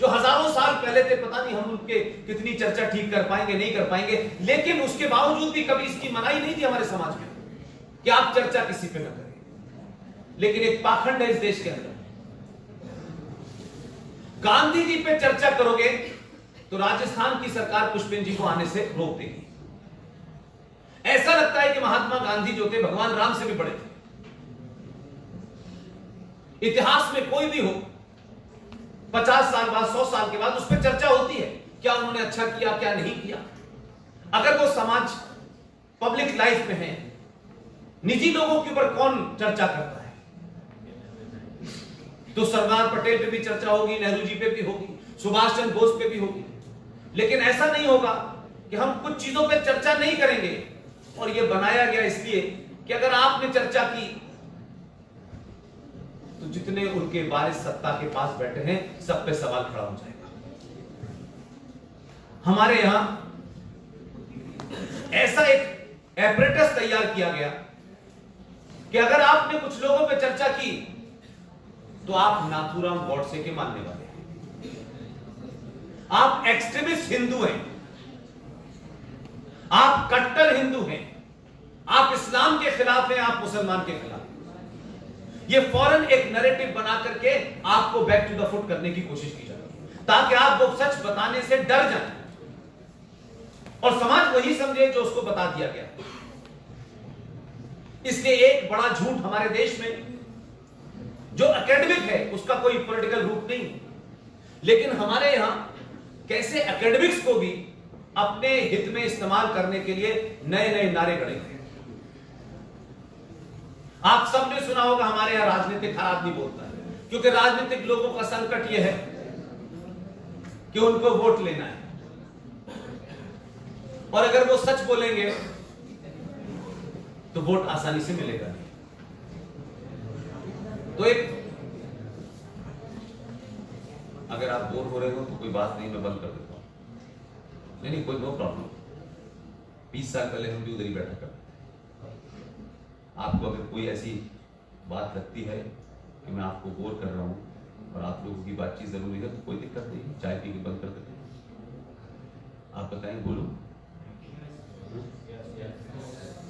S1: जो हजारों साल पहले थे। पता नहीं हम उनके कितनी चर्चा ठीक कर पाएंगे, नहीं कर पाएंगे, लेकिन उसके बावजूद भी कभी इसकी मनाही नहीं थी हमारे समाज में कि आप चर्चा किसी पे न करें। लेकिन एक पाखंड है इस देश के अंदर, गांधी जी पे चर्चा करोगे तो राजस्थान की सरकार पुष्पेंद्र जी को आने से रोक देगी। ऐसा लगता है कि महात्मा गांधी जो थे भगवान राम से भी बड़े थे। इतिहास में कोई भी हो, 50 साल बाद, 100 साल के बाद उस पर चर्चा होती है, क्या उन्होंने अच्छा किया, क्या नहीं किया। अगर वो समाज पब्लिक लाइफ में है, निजी लोगों के ऊपर कौन चर्चा करता है? तो सरदार पटेल पे भी चर्चा होगी, नेहरू जी पे भी होगी, सुभाष चंद्र बोस पे भी होगी। लेकिन ऐसा नहीं होगा कि हम कुछ चीजों पे चर्चा नहीं करेंगे। और ये बनाया गया इसलिए कि अगर आपने चर्चा की तो जितने उनके वारिस सत्ता के पास बैठे हैं सब पे सवाल खड़ा हो जाएगा। हमारे यहां ऐसा एक एपरेटस तैयार किया गया कि अगर आपने कुछ लोगों पे चर्चा की तो आप नाथूराम गॉडसे के मानने वाले हैं, आप एक्सट्रीमिस्ट हिंदू हैं, आप कट्टर हिंदू हैं, आप इस्लाम के खिलाफ हैं, आप मुसलमान के खिलाफ हैं। ये फौरन एक नैरेटिव बना करके आपको बैक टू द फुट करने की कोशिश की जाती है, ताकि आप वो सच बताने से डर जाएं और समाज वही समझे जो उसको बता दिया गया। इसलिए एक बड़ा झूठ हमारे देश में जो एकेडमिक है, उसका कोई पॉलिटिकल रूप नहीं, लेकिन हमारे यहां कैसे एकेडमिक्स को भी अपने हित में इस्तेमाल करने के लिए नए नए नारे गढ़े गए। आप सबने सुना होगा हमारे यहां राजनीतिक हर आदमी बोलता है, क्योंकि राजनीतिक लोगों का संकट यह है कि उनको वोट लेना है, और अगर वो सच बोलेंगे तो वोट आसानी से मिलेगा नहीं। तो एक, अगर आप बोर हो रहे हो तो कोई बात नहीं, मैं बंद कर देता हूं। नहीं, कोई नो प्रॉब्लम। 20 साल पहले हम भी उधर ही बैठा करते। आपको अगर कोई ऐसी बात लगती है कि मैं आपको बोर कर रहा हूं और आप लोगों की बातचीत जरूरी है, तो कोई दिक्कत नहीं, चाय पी के बंद कर देते हैं। आप बताएं, बोलो,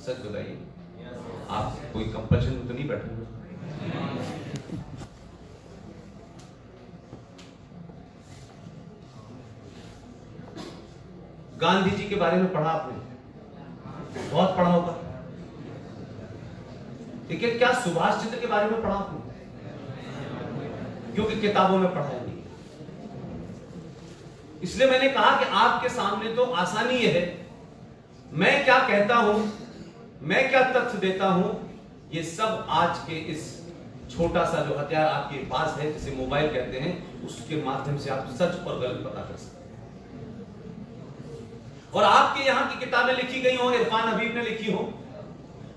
S1: सच बताइए, आप कोई कंपल्शन में तो नहीं बैठे हुए? गांधी जी के बारे में पढ़ा आपने? बहुत पढ़ा होगा। लेकिन क्या सुभाष चंद्र के बारे में पढ़ा आपने? क्योंकि किताबों में पढ़ा नहीं। इसलिए मैंने कहा कि आपके सामने तो आसानी यह है, मैं क्या कहता हूं, मैं क्या तथ्य देता हूं, ये सब आज के इस छोटा सा जो हथियार आपके पास है, जिसे मोबाइल कहते हैं, उसके माध्यम से आप सच और गलत पता कर सकते हैं। और आपके यहां की किताबें लिखी गई हो, इरफान हबीब ने लिखी हो,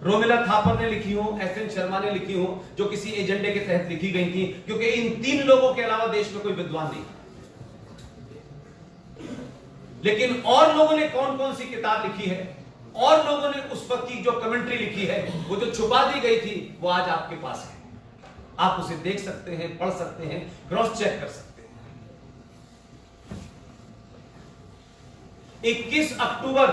S1: रोमिला थापर ने लिखी हो, एस.एन. शर्मा ने लिखी हो, जो किसी एजेंडे के तहत लिखी गई थी, क्योंकि इन 3 लोगों के अलावा देश में कोई विद्वान नहीं। लेकिन और लोगों ने कौन कौन सी किताब लिखी है, और लोगों ने उस वक्त की जो कमेंट्री लिखी है, वो जो छुपा दी गई थी, वो आज आपके पास है। आप उसे देख सकते हैं, पढ़ सकते हैं, क्रॉस चेक कर सकते हैं। 21 अक्टूबर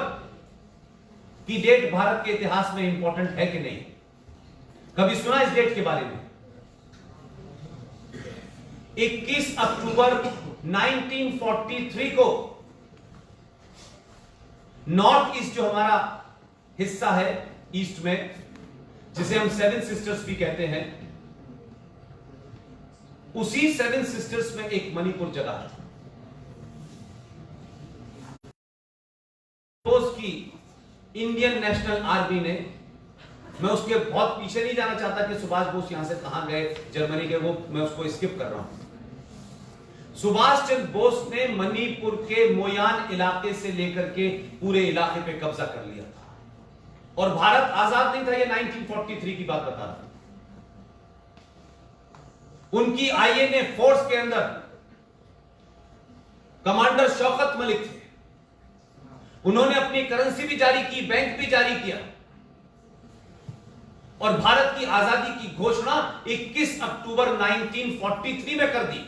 S1: की डेट भारत के इतिहास में इंपॉर्टेंट है कि नहीं? कभी सुना इस डेट के बारे में? 21 अक्टूबर 1943 को नॉर्थ ईस्ट, जो हमारा हिस्सा है ईस्ट में, जिसे हम 7 सिस्टर्स भी कहते हैं, उसी 7 सिस्टर्स में एक मणिपुर जगह है। की इंडियन नेशनल आर्मी ने, मैं उसके बहुत पीछे नहीं जाना चाहता कि सुभाष बोस यहां से कहां गए, जर्मनी के, वो मैं उसको स्किप कर रहा हूं। सुभाष चंद्र बोस ने मणिपुर के मोयान इलाके से लेकर के पूरे इलाके पे कब्जा कर लिया था, और भारत आजाद नहीं था। ये 1943 की बात बता रहा हूं। उनकी आईएनए फोर्स के अंदर कमांडर शौकत मलिक थे। उन्होंने अपनी करेंसी भी जारी की, बैंक भी जारी किया, और भारत की आजादी की घोषणा 21 अक्टूबर 1943 में कर दी।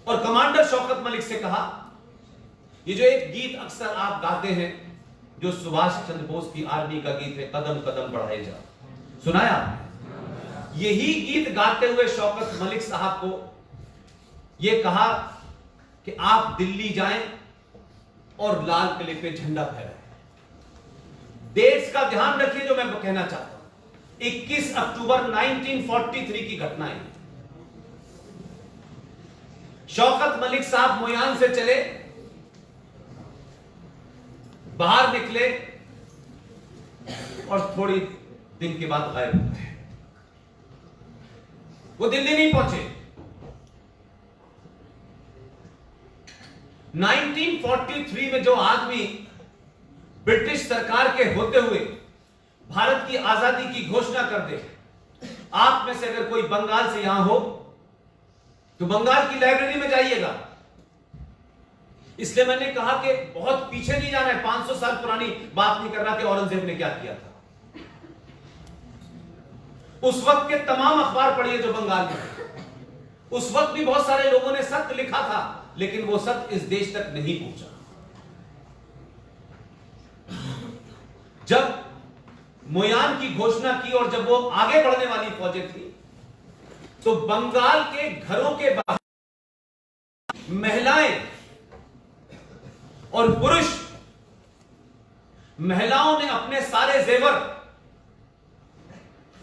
S1: और कमांडर शौकत मलिक से कहा, ये जो एक गीत अक्सर आप गाते हैं, जो सुभाष चंद्र बोस की आर्मी का गीत है, कदम कदम बढ़ाए जा, सुनाया आपने? यही गीत गाते हुए शौकत मलिक साहब को यह कहा कि आप दिल्ली जाएं और लाल किले पे झंडा फहराएं। डेट्स का ध्यान रखिए जो मैं कहना चाहता हूं। 21 अक्टूबर 1943 की घटना है। शौकत मलिक साहब मोयान से चले, बाहर निकले, और थोड़ी दिन के बाद गायब हो गए। वो दिल्ली नहीं पहुंचे। 1943 में जो आदमी ब्रिटिश सरकार के होते हुए भारत की आजादी की घोषणा कर दे, आप में से अगर कोई बंगाल से यहां हो तो बंगाल की लाइब्रेरी में जाइएगा। इसलिए मैंने कहा कि बहुत पीछे नहीं जाना है, 500 साल पुरानी बात नहीं करना कि औरंगजेब ने क्या किया था। उस वक्त के तमाम अखबार पढ़िए जो बंगाल में थे। उस वक्त भी बहुत सारे लोगों ने सत्य लिखा था, लेकिन वो सत्य इस देश तक नहीं पहुंचा। जब मोयान की घोषणा की और जब वो आगे बढ़ने वाली फौजें थी, तो बंगाल के घरों के बाहर महिलाएं और पुरुष, महिलाओं ने अपने सारे जेवर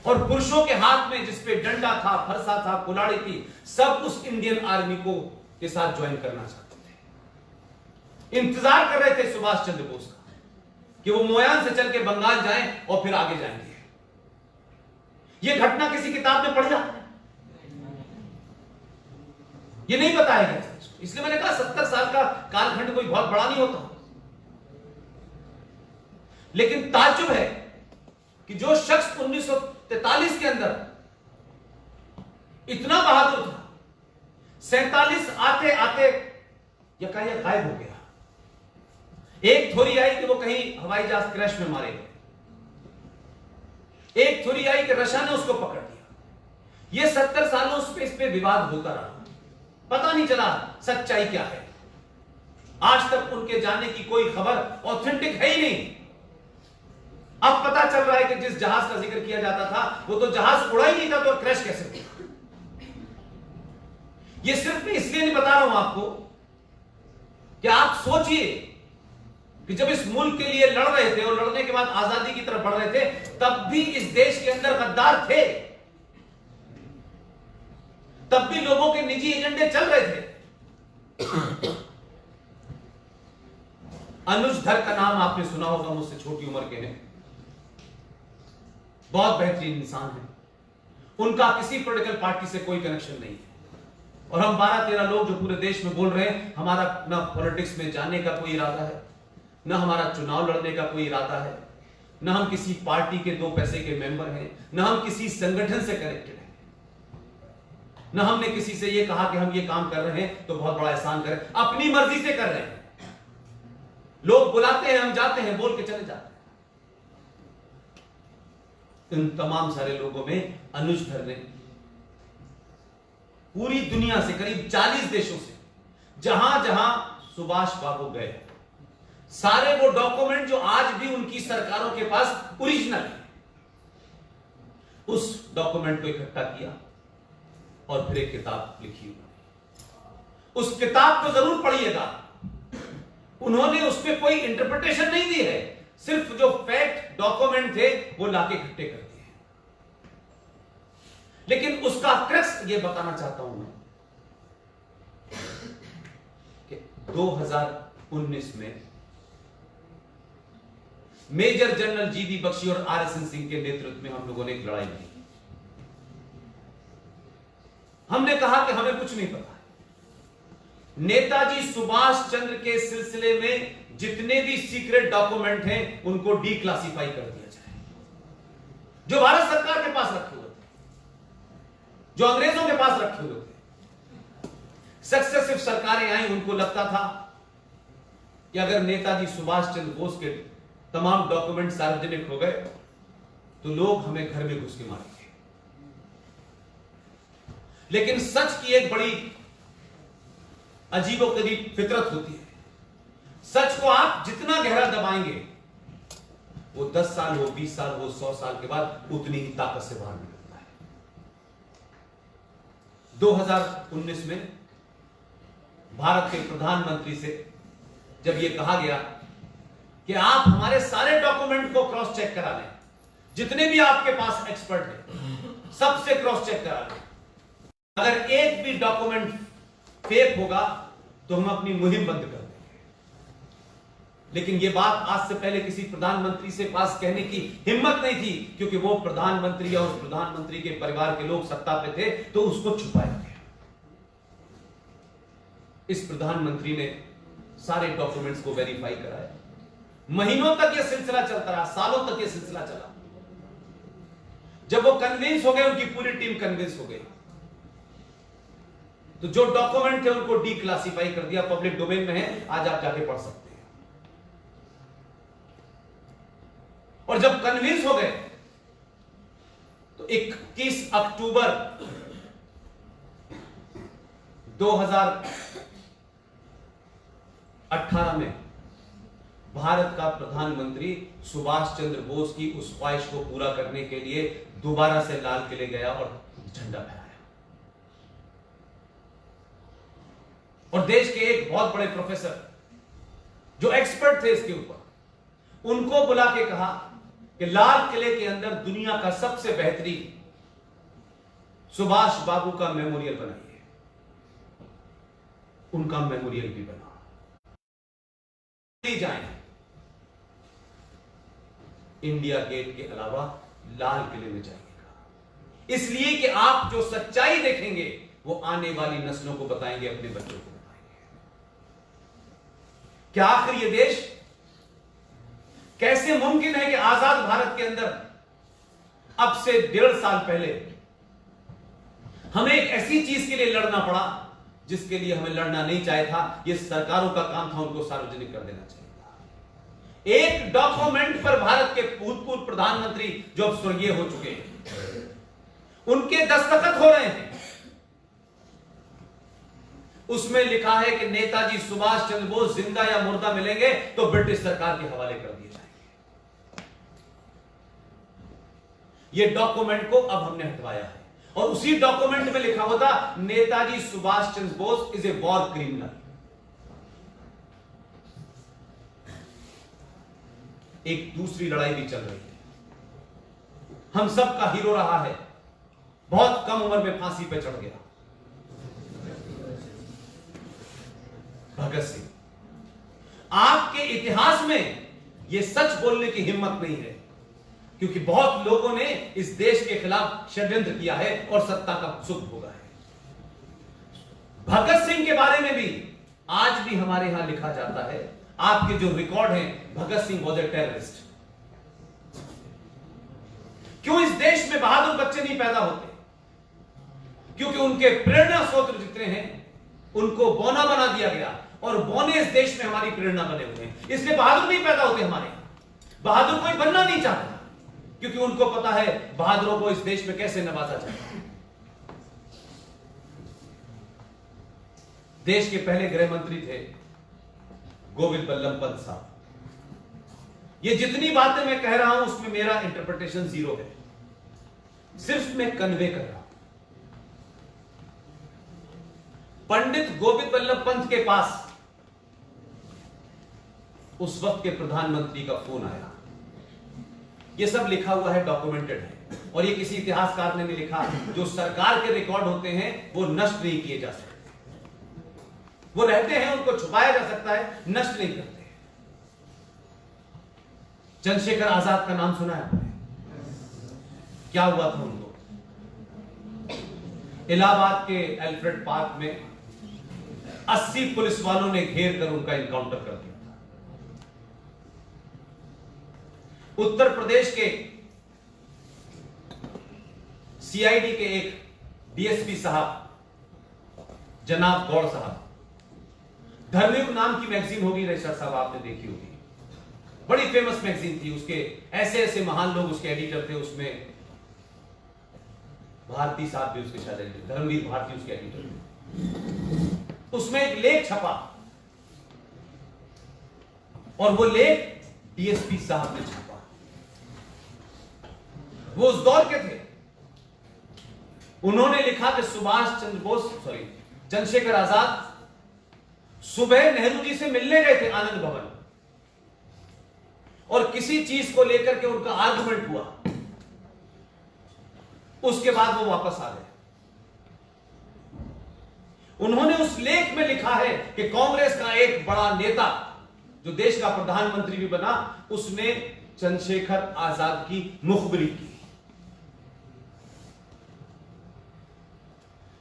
S1: और पुरुषों के हाथ में जिसपे डंडा था, फरसा था, कुलाड़ी थी, सब उस इंडियन आर्मी को के साथ ज्वाइन करना चाहते थे। इंतजार कर रहे थे सुभाष चंद्र बोस का कि वो मोयान से चल के बंगाल जाएं और फिर आगे जाएंगे। ये घटना किसी किताब में पढ़ी आपने? ये नहीं बताया गया। इसलिए मैंने कहा 70 साल का कालखंड कोई बहुत बड़ा नहीं होता। लेकिन ताज्जुब है कि जो शख्स 1943 के अंदर इतना बहादुर था, 47 आते आते यकायक गायब हो गया। एक थ्योरी आई कि वो कहीं हवाई जहाज क्रैश में मारे गए, एक थ्योरी आई कि रशिया ने उसको पकड़ लिया। ये 70 सालों इस पे विवाद होता रहा, पता नहीं चला सच्चाई क्या है। आज तक उनके जाने की कोई खबर ऑथेंटिक है ही नहीं। अब पता चल रहा है कि जिस जहाज का जिक्र किया जाता था वो तो जहाज उड़ा ही नहीं था, तो क्रैश कैसे हुआ? ये सिर्फ मैं इसलिए नहीं बता रहा हूं आपको कि आप सोचिए कि जब इस मुल्क के लिए लड़ रहे थे और लड़ने के बाद आजादी की तरफ बढ़ रहे थे, तब भी इस देश के अंदर गद्दार थे, तब भी लोगों के निजी एजेंडे चल रहे थे। अनुज धर का नाम आपने सुना होगा, मुझसे छोटी उम्र के हैं, बहुत बेहतरीन इंसान है। उनका किसी पॉलिटिकल पार्टी से कोई कनेक्शन नहीं है। और हम 12-13 लोग जो पूरे देश में बोल रहे हैं, हमारा ना पॉलिटिक्स में जाने का कोई इरादा है, ना हमारा चुनाव लड़ने का कोई इरादा है, ना हम किसी पार्टी के 2 पैसे के मेंबर हैं, ना हम किसी संगठन से कनेक्टेड हैं, ना हमने किसी से ये कहा कि हम ये काम कर रहे हैं तो बहुत बड़ा एहसान करें। अपनी मर्जी से कर रहे हैं। लोग बुलाते हैं, हम जाते हैं, बोल के चले जाते हैं। इन तमाम सारे लोगों में अनुज धर ने पूरी दुनिया से, करीब 40 देशों से, जहां जहां सुभाष बाबू गए, सारे वो डॉक्यूमेंट जो आज भी उनकी सरकारों के पास ओरिजिनल है, उस डॉक्यूमेंट को इकट्ठा किया और फिर एक किताब लिखी। उस किताब को जरूर पढ़िएगा। उन्होंने उस पर कोई इंटरप्रिटेशन नहीं दी है, सिर्फ जो फैक्ट डॉक्यूमेंट थे वो लाके इकट्ठे कर दिए। लेकिन उसका क्रक्स ये बताना चाहता हूं मैं कि 2019 में मेजर जनरल जीडी बख्शी और आरएसएन सिंह के नेतृत्व में हम लोगों ने एक लड़ाई की। हमने कहा कि हमें कुछ नहीं पता है। नेताजी सुभाष चंद्र के सिलसिले में जितने भी सीक्रेट डॉक्यूमेंट हैं उनको डीक्लासिफाई कर दिया जाए, जो भारत सरकार के पास रखे हुए थे, जो अंग्रेजों के पास रखे हुए थे। सक्सेसिव सरकारें आई, उनको लगता था कि अगर नेताजी सुभाष चंद्र बोस के तमाम डॉक्यूमेंट सार्वजनिक हो गए तो लोग हमें घर में घुस के मारेंगे। लेकिन सच की एक बड़ी अजीबोगरीब फितरत होती है। सच को आप जितना गहरा दबाएंगे, वो 10 साल हो, 20 साल हो, 100 साल के बाद उतनी ही ताकत से बाहर निकलता है। 2019 में भारत के प्रधानमंत्री से जब यह कहा गया कि आप हमारे सारे डॉक्यूमेंट को क्रॉस चेक करा लें, जितने भी आपके पास एक्सपर्ट हैं सबसे क्रॉस चेक करा लें, अगर एक भी डॉक्यूमेंट फेक होगा तो हम अपनी मुहिम बंद कर देंगे। लेकिन यह बात आज से पहले किसी प्रधानमंत्री से पास कहने की हिम्मत नहीं थी, क्योंकि वो प्रधानमंत्री या उस प्रधानमंत्री के परिवार के लोग सत्ता पे थे, तो उसको छुपाया गया। इस प्रधानमंत्री ने सारे डॉक्यूमेंट्स को वेरीफाई कराया। महीनों तक यह सिलसिला चलता रहा, सालों तक यह सिलसिला चला। जब वो कन्विंस हो गए, उनकी पूरी टीम कन्विंस हो गई, तो जो डॉक्यूमेंट थे उनको डीक्लासिफाई कर दिया, पब्लिक डोमेन में है, आज आप जाके पढ़ सकते हैं। और जब कन्विंस हो गए तो 21 अक्टूबर 2018 में भारत का प्रधानमंत्री सुभाष चंद्र बोस की उस ख्वाहिश को पूरा करने के लिए दोबारा से लाल किले गया और झंडा फहराया। और देश के एक बहुत बड़े प्रोफेसर जो एक्सपर्ट थे इसके ऊपर, उनको बुला के कहा कि लाल किले के अंदर दुनिया का सबसे बेहतरीन सुभाष बाबू का मेमोरियल बनाइए। उनका मेमोरियल भी बना जाए इंडिया गेट के अलावा लाल किले में जाइएगा, इसलिए कि आप जो सच्चाई देखेंगे वो आने वाली नस्लों को बताएंगे, अपने बच्चों को बताएंगे। क्या आखिर ये देश कैसे मुमकिन है कि आजाद भारत के अंदर अब से 1.5 साल पहले हमें एक ऐसी चीज के लिए लड़ना पड़ा जिसके लिए हमें लड़ना नहीं चाहिए था। यह सरकारों का काम था, उनको सार्वजनिक कर देना चाहिए था। एक डॉक्यूमेंट पर भारत के भूतपूर्व प्रधानमंत्री जो अब स्वर्गीय हो चुके हैं, उनके दस्तखत हो रहे हैं। उसमें लिखा है कि नेताजी सुभाष चंद्र बोस जिंदा या मुर्दा मिलेंगे तो ब्रिटिश सरकार के हवाले कर दिए जाएंगे। यह डॉक्यूमेंट को अब हमने हटवाया है और उसी डॉक्यूमेंट में लिखा हुआ था Netaji Subhash Chandra Bose is a war criminal. एक दूसरी लड़ाई भी चल रही है। हम सब का हीरो रहा है, बहुत कम उम्र में फांसी पे चढ़ गया, भगत सिंह। आपके इतिहास में यह सच बोलने की हिम्मत नहीं है, क्योंकि बहुत लोगों ने इस देश के खिलाफ षड्यंत्र किया है और सत्ता का सुख भोगा है। भगत सिंह के बारे में भी आज भी हमारे यहां लिखा जाता है, आपके जो रिकॉर्ड हैं, Bhagat Singh was a terrorist. क्यों इस देश में बहादुर बच्चे नहीं पैदा होते? क्योंकि उनके प्रेरणा स्रोत जितने हैं उनको बौना बना दिया गया, और बौने इस देश में हमारी प्रेरणा बने हुए हैं। इसलिए बहादुर नहीं पैदा होते हमारे यहां। बहादुर कोई बनना नहीं चाहता, क्योंकि उनको पता है बहादुरों को इस देश में कैसे नवाजा जाए। देश के पहले गृह मंत्री थे गोविंद बल्लभ पंत साहब। ये जितनी बातें मैं कह रहा हूं उसमें मेरा इंटरप्रिटेशन 0 है, सिर्फ मैं कन्वे कर रहा हूं। पंडित गोविंद बल्लभ पंत के पास उस वक्त के प्रधानमंत्री का फोन आया। यह सब लिखा हुआ है, डॉक्यूमेंटेड है, और ये किसी इतिहासकार ने नहीं लिखा। जो सरकार के रिकॉर्ड होते हैं वो नष्ट नहीं किए जा सकते, वो रहते हैं, उनको छुपाया जा सकता है, नष्ट नहीं करते। चंद्रशेखर आजाद का नाम सुना है? क्या हुआ था उनको? इलाहाबाद के एल्फ्रेड पार्क में 80 पुलिस वालों ने घेर कर उनका इनकाउंटर कर दिया। उत्तर प्रदेश के सीआईडी के एक डीएसपी साहब जनाब गौड़ साहब, धर्मयुग नाम की मैगजीन होगी रईसर साहब, आपने देखी होगी, बड़ी फेमस मैगजीन थी। उसके ऐसे ऐसे महान लोग उसके एडिटर थे। उसमें भारती साहब भी उसके शायद एडिटर, धर्मवीर भारती उसके एडिटर थे। उसमें एक लेख छपा और वो लेख डीएसपी साहब ने छपा। वो उस दौर के थे। उन्होंने लिखा कि चंद्रशेखर आजाद सुबह नेहरू जी से मिलने गए थे आनंद भवन, और किसी चीज को लेकर के उनका आर्गुमेंट हुआ। उसके बाद वो वापस आ गए। उन्होंने उस लेख में लिखा है कि कांग्रेस का एक बड़ा नेता जो देश का प्रधानमंत्री भी बना, उसने चंद्रशेखर आजाद की मुखबिरी की।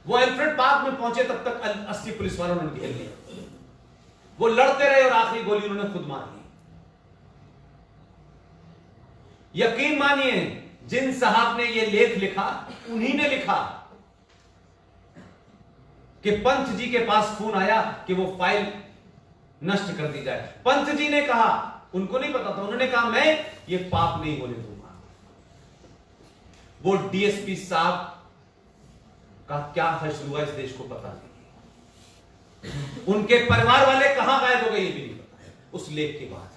S1: वो एल्फ्रेड पार्क में पहुंचे तब तक 80 पुलिस वालों ने घेर लिया। वो लड़ते रहे और आखिरी गोली उन्होंने खुद मार ली। यकीन मानिए, जिन साहब ने ये लेख लिखा उन्हीं ने लिखा कि पंत जी के पास फोन आया कि वो फाइल नष्ट कर दी जाए। पंत जी ने कहा, उनको नहीं पता था, उन्होंने कहा मैं ये पाप नहीं होने दूंगा। वो डीएसपी साहब का क्या हश्र हुआ इस देश को पता नहीं। उनके परिवार वाले कहां गायब हो गए ये भी नहीं पता है उस लेख के बाद।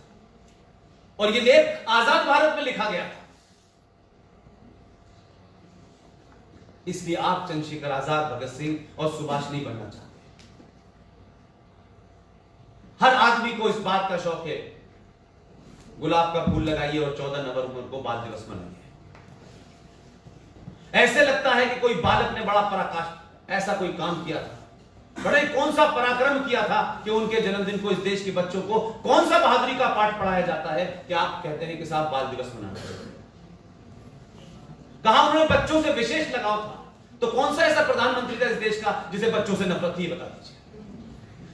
S1: और यह लेख आजाद भारत में लिखा गया था। इसलिए आप चंद्रशेखर आजाद, भगत सिंह और सुभाष नहीं बनना चाहते। हर आदमी को इस बात का शौक है, गुलाब का फूल लगाइए और 14 नवंबर को बाल दिवस मनाइए। ऐसे लगता है कि कोई बालक ने बड़ा पराकाष्ठ ऐसा कोई काम किया था, बड़े कौन सा पराक्रम किया था कि उनके जन्मदिन को इस देश के बच्चों को कौन सा बहादुरी का पाठ पढ़ाया जाता है कि आप कहते हैं कि साहब बाल दिवस मनाना है। कहां उन्होंने बच्चों से विशेष लगाव था? तो कौन सा ऐसा प्रधानमंत्री था इस देश का जिसे बच्चों से नफरत थी? बता दीजिए।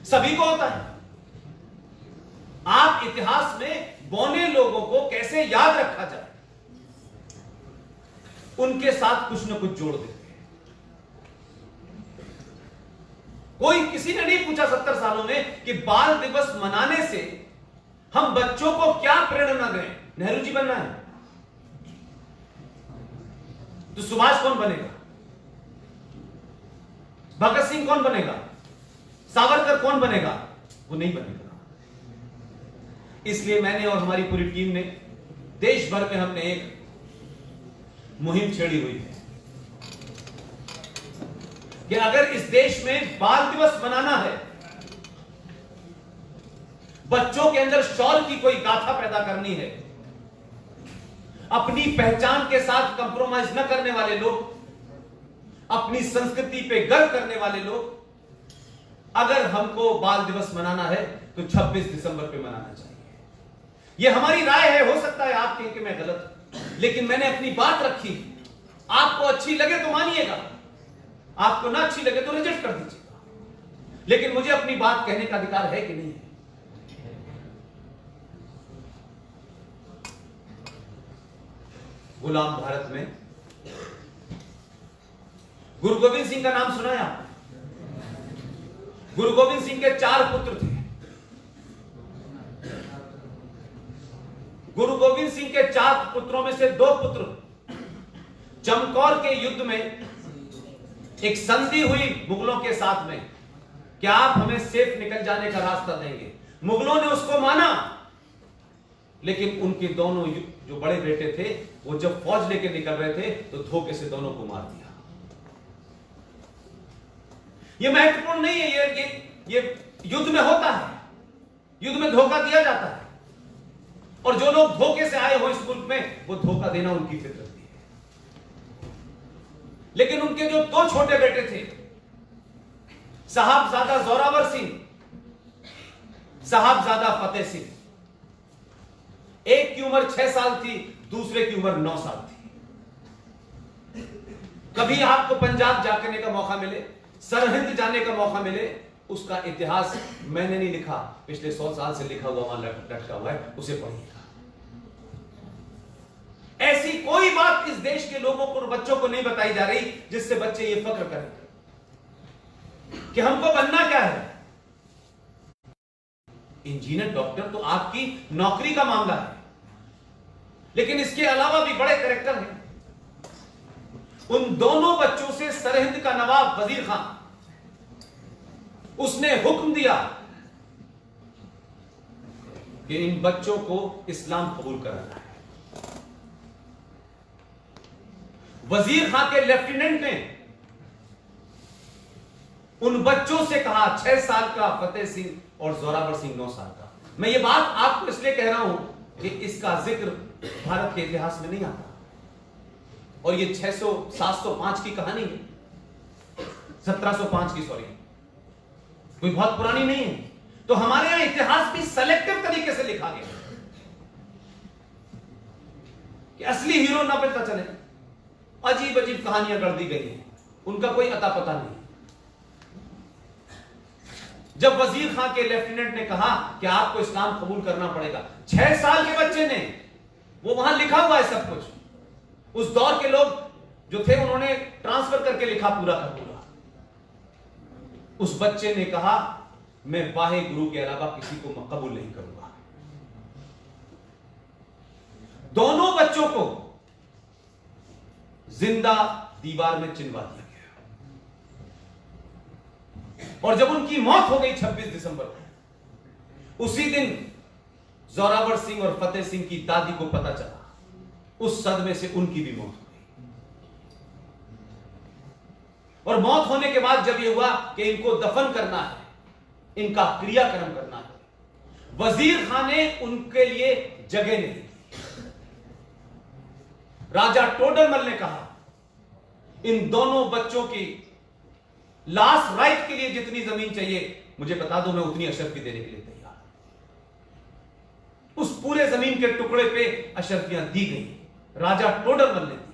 S1: सभी को होता है। आप इतिहास में बौने लोगों को कैसे याद रखा जाए, उनके साथ कुछ न कुछ जोड़ देते हैं। कोई किसी ने नहीं पूछा 70 सालों में कि बाल दिवस मनाने से हम बच्चों को क्या प्रेरणा दें। नेहरू जी बनना है तो सुभाष कौन बनेगा? भगत सिंह कौन बनेगा? सावरकर कौन बनेगा? वो नहीं बनेगा। इसलिए मैंने और हमारी पूरी टीम ने देश भर में हमने एक मुहिम छेड़ी हुई है कि अगर इस देश में बाल दिवस मनाना है, बच्चों के अंदर शौर्य की कोई गाथा पैदा करनी है, अपनी पहचान के साथ कंप्रोमाइज न करने वाले लोग, अपनी संस्कृति पे गर्व करने वाले लोग, अगर हमको बाल दिवस मनाना है तो 26 दिसंबर पे मनाना चाहिए। यह हमारी राय है, हो सकता है आप कहें कि मैं गलत, लेकिन मैंने अपनी बात रखी। आपको अच्छी लगे तो मानिएगा, आपको ना अच्छी लगे तो रिजेक्ट कर दीजिएगा, लेकिन मुझे अपनी बात कहने का अधिकार है कि नहीं है? गुलाम भारत में गुरु गोविंद सिंह का नाम सुना है आपने? गुरु गोविंद सिंह के 4 पुत्र थे। गुरु गोविंद सिंह के 4 पुत्रों में से 2 पुत्र चमकौर के युद्ध में एक संधि हुई मुगलों के साथ में, क्या आप हमें सेफ निकल जाने का रास्ता देंगे? मुगलों ने उसको माना, लेकिन उनके दोनों जो बड़े बेटे थे वो जब फौज लेके निकल रहे थे तो धोखे से दोनों को मार दिया। ये महत्वपूर्ण नहीं है, ये युद्ध में होता है, युद्ध में धोखा दिया जाता है, और जो लोग धोखे से आए हो इस मुल्क में वो धोखा देना उनकी फितरत है। लेकिन उनके जो 2 छोटे बेटे थे, साहबजादा जोरावर सिंह, साहबजादा फतेह सिंह, एक की उम्र 6 साल थी, दूसरे की उम्र 9 साल थी। कभी आपको पंजाब जाने का मौका मिले, सरहिंद जाने का मौका मिले, उसका इतिहास मैंने नहीं लिखा, पिछले 100 साल से लिखा हुआ वहां लटका हुआ है, उसे पढ़िएगा। ऐसी कोई बात इस देश के लोगों को, बच्चों को नहीं बताई जा रही जिससे बच्चे ये फक्र करें कि हमको बनना क्या है। इंजीनियर, डॉक्टर तो आपकी नौकरी का मामला है, लेकिन इसके अलावा भी बड़े कैरेक्टर हैं। उन दोनों बच्चों से सरहिंद का नवाब वजीर खान, उसने हुक्म दिया कि इन बच्चों को इस्लाम कबूल कराना है। वजीर खान के लेफ्टिनेंट ने उन बच्चों से कहा, 6 साल का फतेह सिंह और जोरावर सिंह 9 साल का। मैं ये बात आपको इसलिए कह रहा हूं कि इसका जिक्र भारत के इतिहास में नहीं आता, और ये 705 की कहानी है, 1705 की, सॉरी, कोई बहुत पुरानी नहीं है। तो हमारे यहां इतिहास भी सेलेक्टिव तरीके से लिखा गया कि असली हीरो ना पता चले, अजीब अजीब कहानियां कर दी गई हैं, उनका कोई अता पता नहीं। जब वजीर खान के लेफ्टिनेंट ने कहा कि आपको इस्लाम कबूल करना पड़ेगा, 6 साल के बच्चे ने, वो वहां लिखा हुआ है सब कुछ, उस दौर के लोग जो थे उन्होंने ट्रांसफर करके लिखा पूरा का पूरा। उस बच्चे ने कहा, मैं वाहे गुरु के अलावा किसी को कबूल नहीं करूंगा। दोनों बच्चों को जिंदा दीवार में चिनवा दिया गया, और जब उनकी मौत हो गई 26 दिसंबर को, उसी दिन जोरावर सिंह और फतेह सिंह की दादी को पता चला, उस सदमे से उनकी भी मौत हो गई। और मौत होने के बाद जब यह हुआ कि इनको दफन करना है, इनका क्रियाक्रम करना है, वजीर खान ने उनके लिए जगह नहीं दी। राजा टोडरमल ने कहा, इन दोनों बच्चों की लास्ट राइट के लिए जितनी जमीन चाहिए मुझे बता दो, मैं उतनी अशरफी देने के लिए तैयार। उस पूरे जमीन के टुकड़े पे अशरफियां दी गई, राजा टोडरमल ने दी,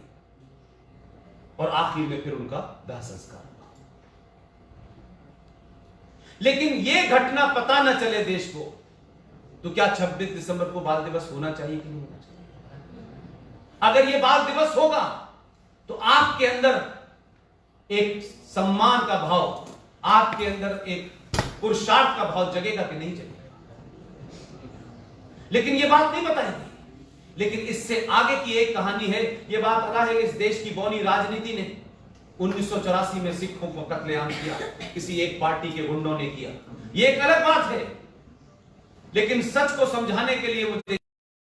S1: और आखिर में फिर उनका दाह संस्कार हुआ। लेकिन यह घटना पता न चले देश को, तो क्या 26 दिसंबर को बाल दिवस होना चाहिए कि नहीं होना चाहिए? अगर यह बाल दिवस होगा तो आपके अंदर एक सम्मान का भाव, आपके अंदर एक पुरुषार्थ का भाव जगेगा कि नहीं जगेगा? लेकिन यह बात नहीं बताएगी। लेकिन इससे आगे की एक कहानी है। यह बात आ रहा है, इस देश की बौनी राजनीति ने 1984 में सिखों को कत्लेआम किया, किसी एक पार्टी के गुंडों ने किया, यह एक अलग बात है। लेकिन सच को समझाने के लिए मुझे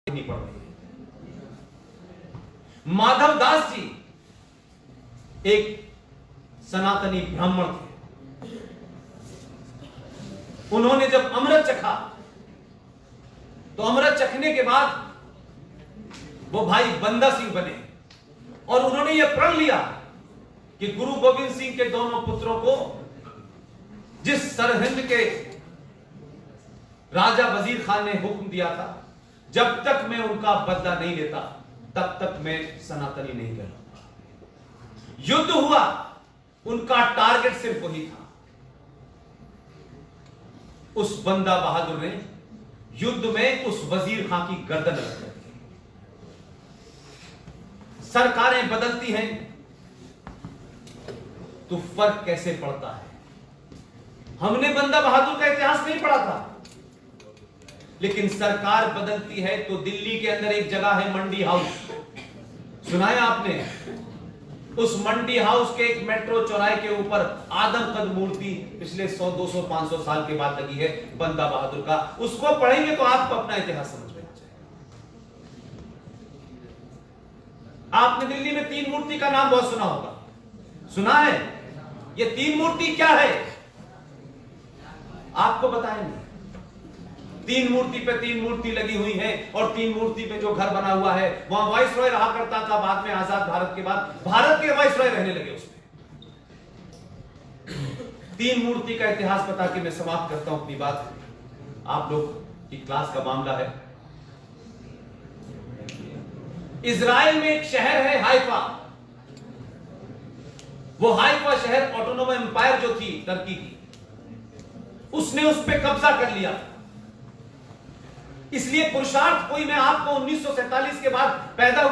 S1: नहीं पड़ रही है। माधव दास जी एक सनातनी ब्राह्मण थे। उन्होंने जब अमृत चखा तो अमृत चखने के बाद वो भाई बंदा सिंह बने, और उन्होंने यह प्रण लिया कि गुरु गोविंद सिंह के दोनों पुत्रों को जिस सरहिंद के राजा वजीर खान ने हुक्म दिया था, जब तक मैं उनका बदला नहीं लेता तब तक मैं सनातनी नहीं कहलाऊंगा। युद्ध हुआ, उनका टारगेट सिर्फ वही था। उस बंदा बहादुर ने युद्ध में उस वजीर खान की गर्दन रख दी। सरकारें बदलती हैं तो फर्क कैसे पड़ता है? हमने बंदा बहादुर का इतिहास नहीं पढ़ा था, लेकिन सरकार बदलती है तो दिल्ली के अंदर एक जगह है मंडी हाउस, सुना है आपने? उस मंडी हाउस के एक मेट्रो चौराहे के ऊपर आदमकद मूर्ति पिछले 100, 200, 500 साल के बाद लगी है बंदा बहादुर का। उसको पढ़ेंगे तो आपको अपना इतिहास समझ में आ जाएगा। आपने दिल्ली में 3 मूर्ति का नाम बहुत सुना होगा, सुना है? ये 3 मूर्ति क्या है आपको बताएंगे। 3 मूर्ति पे 3 मूर्ति लगी हुई है, और 3 मूर्ति पे जो घर बना हुआ है वहां वाइसरॉय रहा करता था। बाद में आजाद भारत के बाद भारत के वाइसरॉय रहने लगे उसमें। 3 मूर्ति का इतिहास बता के मैं समाप्त करता हूं अपनी बात। आप लोग की क्लास का मामला है। इजराइल में एक शहर है हाइफा। वो हाइफा शहर ऑटोनोमस एम्पायर जो थी टर्की की, उसने उस पर कब्जा कर लिया। इसलिए पुरुषार्थ कोई, मैं आपको 1947 के बाद पैदा